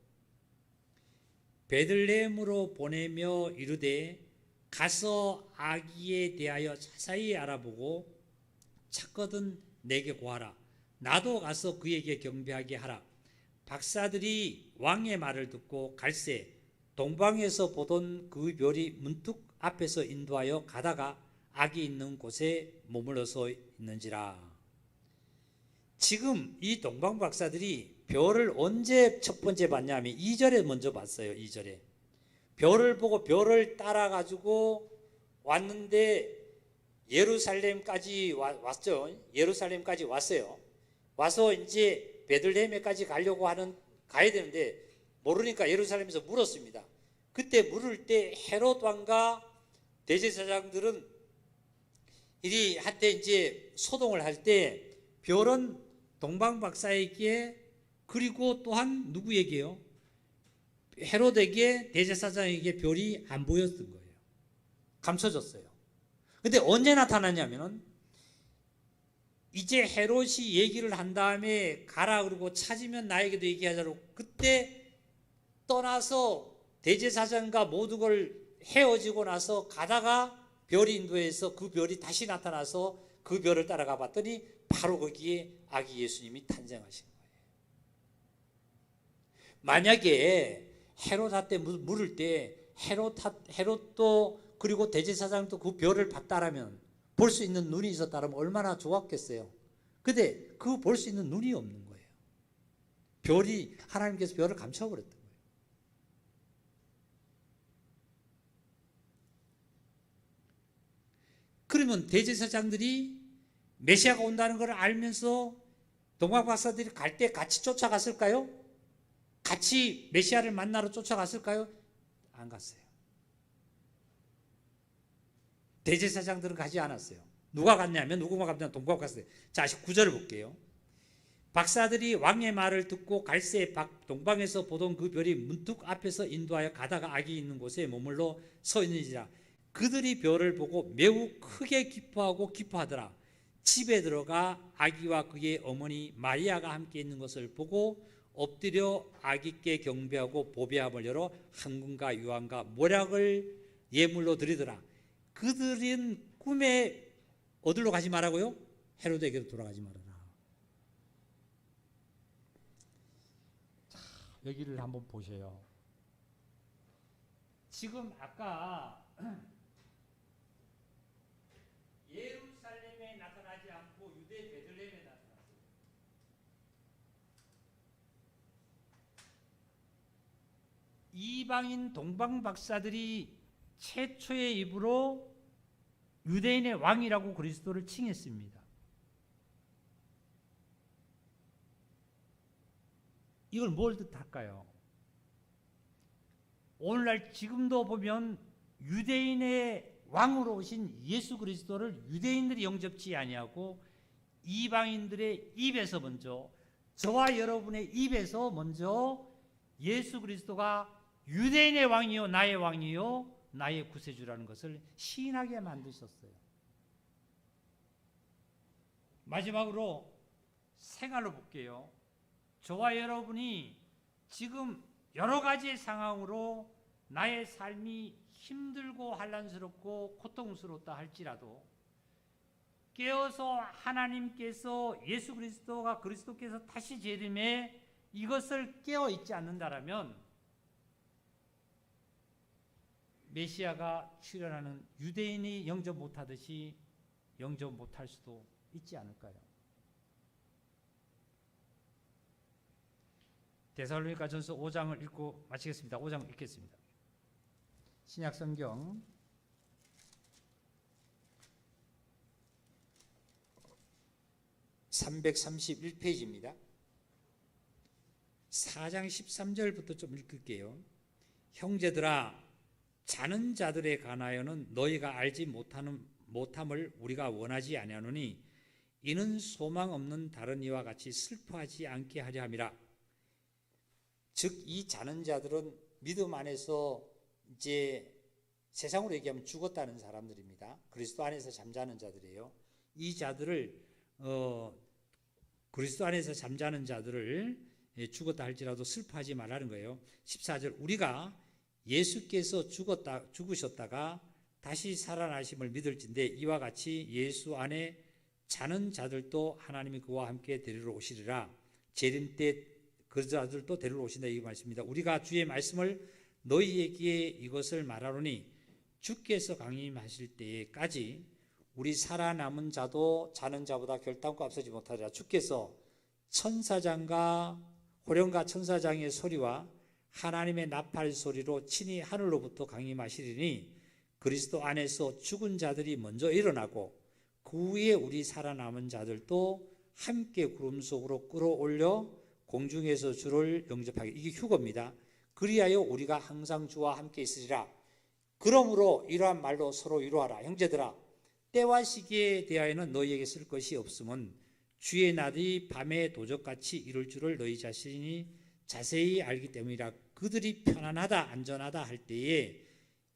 베들레헴으로 보내며 이르되 가서 아기에 대하여 자세히 알아보고 찾거든 내게 고하라. 나도 가서 그에게 경배하게 하라. 박사들이 왕의 말을 듣고 갈새 동방에서 보던 그 별이 문득 앞에서 인도하여 가다가 아기 있는 곳에 머물러서 있는지라. 지금 이 동방 박사들이 별을 언제 첫 번째 봤냐면 2절에 먼저 봤어요. 2절에 별을 보고 별을 따라 가지고 왔는데 예루살렘까지 왔죠. 예루살렘까지 왔어요. 와서 이제 베들레헴에까지 가야 되는데 모르니까 예루살렘에서 물었습니다. 그때 물을 때 헤롯 왕과 대제사장들은 이리 한때 이제 소동을 할 때 별은 동방 박사에게 그리고 또한 누구에게요? 헤롯에게 대제사장에게 별이 안 보였던 거예요. 감춰졌어요. 근데 언제 나타났냐면은 이제 헤롯이 얘기를 한 다음에 가라 그러고 찾으면 나에게도 얘기하자고 그때 떠나서 대제사장과 모든 걸 헤어지고 나서 가다가 별이 인도해서 그 별이 다시 나타나서 그 별을 따라가 봤더니 바로 거기에 아기 예수님이 탄생하신 거예요. 만약에 헤롯한테 물을 때 헤롯도 그리고 대제사장도 그 별을 봤다라면 볼 수 있는 눈이 있었다면 얼마나 좋았겠어요. 근데 그 볼 수 있는 눈이 없는 거예요. 별이 하나님께서 별을 감춰버렸던 거예요. 그러면 대제사장들이 메시아가 온다는 걸 알면서 동방 박사들이 갈 때 같이 쫓아갔을까요? 같이 메시아를 만나러 쫓아갔을까요? 안 갔어요. 대제사장들은 가지 않았어요. 누가 갔냐면 동방 박사들. 자, 9절을 볼게요. 박사들이 왕의 말을 듣고 갈새 동방에서 보던 그 별이 문득 앞에서 인도하여 가다가 아기 있는 곳에 머물러 서 있는지라. 그들이 별을 보고 매우 크게 기뻐하더라. 집에 들어가 아기와 그의 어머니 마리아가 함께 있는 것을 보고 엎드려 아기께 경배하고 보배함을 열어 황금과 유황과 모략을 예물로 드리더라. 그들은 꿈에 어디로 가지 말라고요? 헤로데에게로 돌아가지 말아라. 여기를 한번 보세요. 지금 아까 예루살렘에 나타나지 않고 유대 베들레헴에 나타났어요. 이방인 동방 박사들이 최초의 입으로 유대인의 왕이라고 그리스도를 칭했습니다. 이걸 뭘 뜻할까요? 오늘날 지금도 보면 유대인의 왕으로 오신 예수 그리스도를 유대인들이 영접지 아니하고 이방인들의 입에서 먼저, 저와 여러분의 입에서 먼저 예수 그리스도가 유대인의 왕이요 나의 왕이요 나의 구세주라는 것을 시인하게 만드셨어요. 마지막으로 생활로 볼게요. 저와 여러분이 지금 여러 가지 상황으로 나의 삶이 힘들고 환난스럽고 고통스럽다 할지라도 깨어서 하나님께서 예수 그리스도께서 다시 재림에 이것을 깨어 있지 않는다라면 메시아가 출현하는 유대인이 영접 못하듯이 영접 못할 수도 있지 않을까요? 데살로니가전서 5장을 읽고 마치겠습니다. 5장 읽겠습니다. 신약성경 331페이지입니다. 4장 13절부터 좀 읽을게요. 형제들아, 자는 자들에 관하여는 너희가 알지 못함을 우리가 원하지 아니하노니 이는 소망 없는 다른 이와 같이 슬퍼하지 않게 하려 함이라. 즉 이 자는 자들은 믿음 안에서 이제 세상으로 얘기하면 죽었다는 사람들입니다. 그리스도 안에서 잠자는 자들이에요. 이 자들을 그리스도 안에서 잠자는 자들을 죽었다 할지라도 슬퍼하지 말라는 거예요. 14절 우리가 예수께서 죽으셨다가 다시 살아나심을 믿을진대 이와 같이 예수 안에 자는 자들도 하나님이 그와 함께 데리러 오시리라. 재림 때 그 자들도 데리러 오신다 이 말씀입니다. 우리가 주의 말씀을 너희에게 이것을 말하노니 주께서 강림하실 때까지 우리 살아남은 자도 자는 자보다 결단코 앞서지 못하리라. 주께서 천사장과 호령과 천사장의 소리와 하나님의 나팔 소리로 친히 하늘로부터 강림하시리니 그리스도 안에서 죽은 자들이 먼저 일어나고 그 후에 우리 살아남은 자들도 함께 구름 속으로 끌어올려 공중에서 주를 영접하게. 이게 휴거입니다. 그리하여 우리가 항상 주와 함께 있으리라. 그러므로 이러한 말로 서로 위로하라. 형제들아, 때와 시기에 대하여는 너희에게 쓸 것이 없음은 주의 날이 밤에 도적같이 이룰 줄을 너희 자신이 자세히 알기 때문이라. 그들이 편안하다 안전하다 할 때에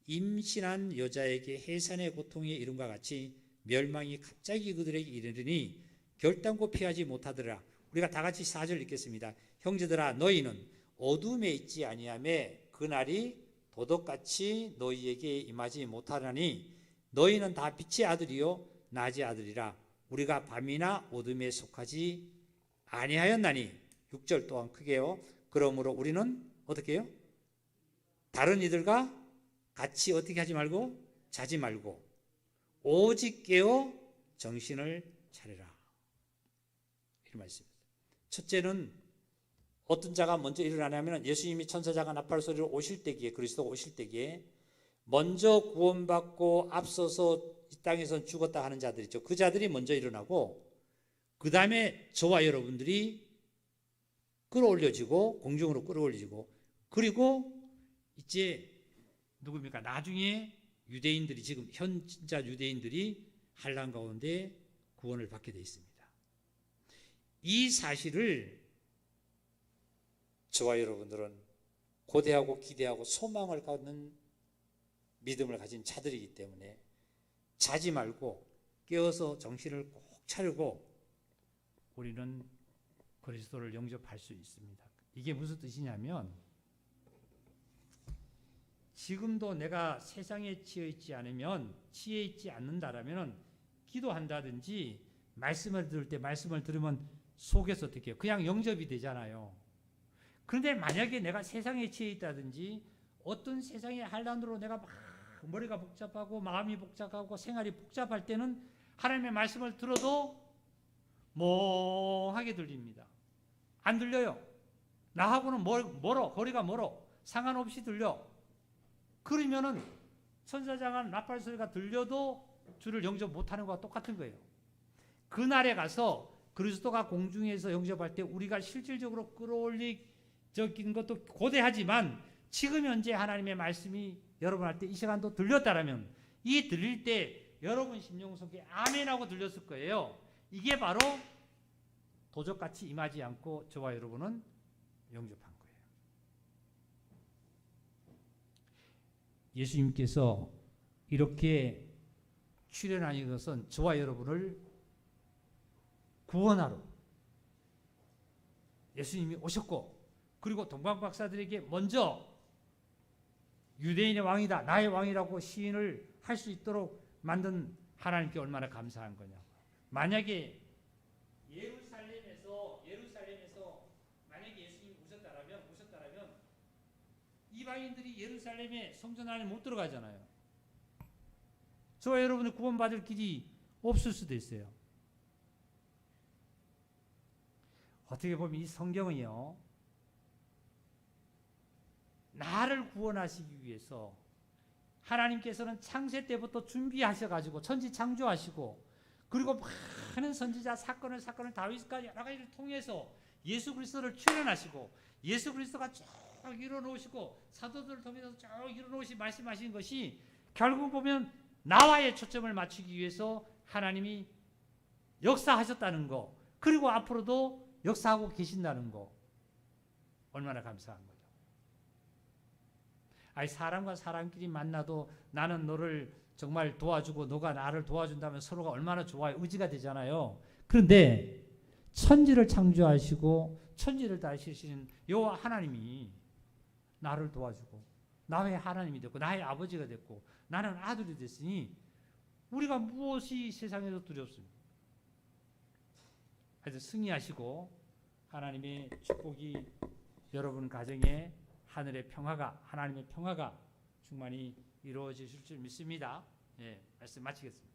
임신한 여자에게 해산의 고통에 이름과 같이 멸망이 갑자기 그들에게 이르니 결단코 피하지 못하더라. 우리가 다 같이 4절 읽겠습니다. 형제들아, 너희는 어둠에 있지 아니하매 그날이 도둑같이 너희에게 임하지 못하라니 너희는 다 빛의 아들이요 낮의 아들이라. 우리가 밤이나 어둠에 속하지 아니하였나니 6절 또한 크게요. 그러므로 우리는 어떻게 해요? 다른 이들과 같이 어떻게 하지 말고 자지 말고 오직 깨어 정신을 차리라. 이런 말씀입니다. 첫째는 어떤 자가 먼저 일어나냐면 예수님이 천사장과 나팔 소리로 오실 때기에 그리스도가 오실 때기에 먼저 구원받고 앞서서 이 땅에선 죽었다 하는 자들 있죠. 그 자들이 먼저 일어나고 그 다음에 저와 여러분들이 끌어올려지고 공중으로 끌어올려지고 그리고 이제 누굽니까? 나중에 유대인들이 지금 현 진짜 유대인들이 환난 가운데 구원을 받게 되어 있습니다. 이 사실을 저와 여러분들은 고대하고 기대하고 소망을 갖는 믿음을 가진 자들이기 때문에 자지 말고 깨어서 정신을 꼭 차리고 우리는 그리스도를 영접할 수 있습니다. 이게 무슨 뜻이냐면 지금도 내가 세상에 치여 있지 않는다라면 기도한다든지 말씀을 들을 때 말씀을 들으면 속에서 어떻게 해요? 그냥 영접이 되잖아요. 그런데 만약에 내가 세상에 치여 있다든지 어떤 세상의 한란으로 내가 막 머리가 복잡하고 마음이 복잡하고 생활이 복잡할 때는 하나님의 말씀을 들어도 멍하게 들립니다. 안 들려요. 나하고는 멀어, 거리가 멀어. 상관없이 들려. 그러면은 천사장한 나팔 소리가 들려도 주를 영접 못하는 것과 똑같은 거예요. 그날에 가서 그리스도가 공중에서 영접할 때 우리가 실질적으로 끌어올리적인 것도 고대하지만 지금 현재 하나님의 말씀이 여러분한테 이 시간도 들렸다라면 이 들릴 때 여러분 심령 속에 아멘하고 들렸을 거예요. 이게 바로 도적같이 임하지 않고 저와 여러분은 영접한 거예요. 예수님께서 이렇게 출현하신 것은 저와 여러분을 구원하러 예수님이 오셨고, 그리고 동방박사들에게 먼저 유대인의 왕이다, 나의 왕이라고 시인을 할 수 있도록 만든 하나님께 얼마나 감사한 거냐고. 만약에 예루살렘에서 만약에 예수님이 오셨다라면 이방인들이 예루살렘에 성전 안에 못 들어가잖아요. 저와 여러분이 구원받을 길이 없을 수도 있어요. 어떻게 보면 이 성경은요, 나를 구원하시기 위해서 하나님께서는 창세 때부터 준비하셔가지고 천지 창조하시고, 그리고 많은 선지자 사건을 다윗까지 여러 가지를 통해서 예수 그리스도를 출현하시고, 예수 그리스도가 쭉 이뤄놓으시고 사도들을 통해서 쭉 이뤄놓으시 말씀하신 것이 결국 보면 나와의 초점을 맞추기 위해서 하나님이 역사하셨다는 거, 그리고 앞으로도 역사하고 계신다는 거, 얼마나 감사한 거죠. 아니, 사람과 사람끼리 만나도 나는 너를 정말 도와주고 너가 나를 도와준다면 서로가 얼마나 좋아요. 의지가 되잖아요. 그런데 천지를 창조하시고 천지를 다스리시는 여호와 하나님이 나를 도와주고 나의 하나님이 됐고 나의 아버지가 됐고 나는 아들이 됐으니 우리가 무엇이 세상에서 두렵습니까? 하여튼 승리하시고 하나님의 축복이 여러분 가정에 하늘의 평화가, 하나님의 평화가 충만히 이루어지실 줄 믿습니다. 예, 말씀 마치겠습니다.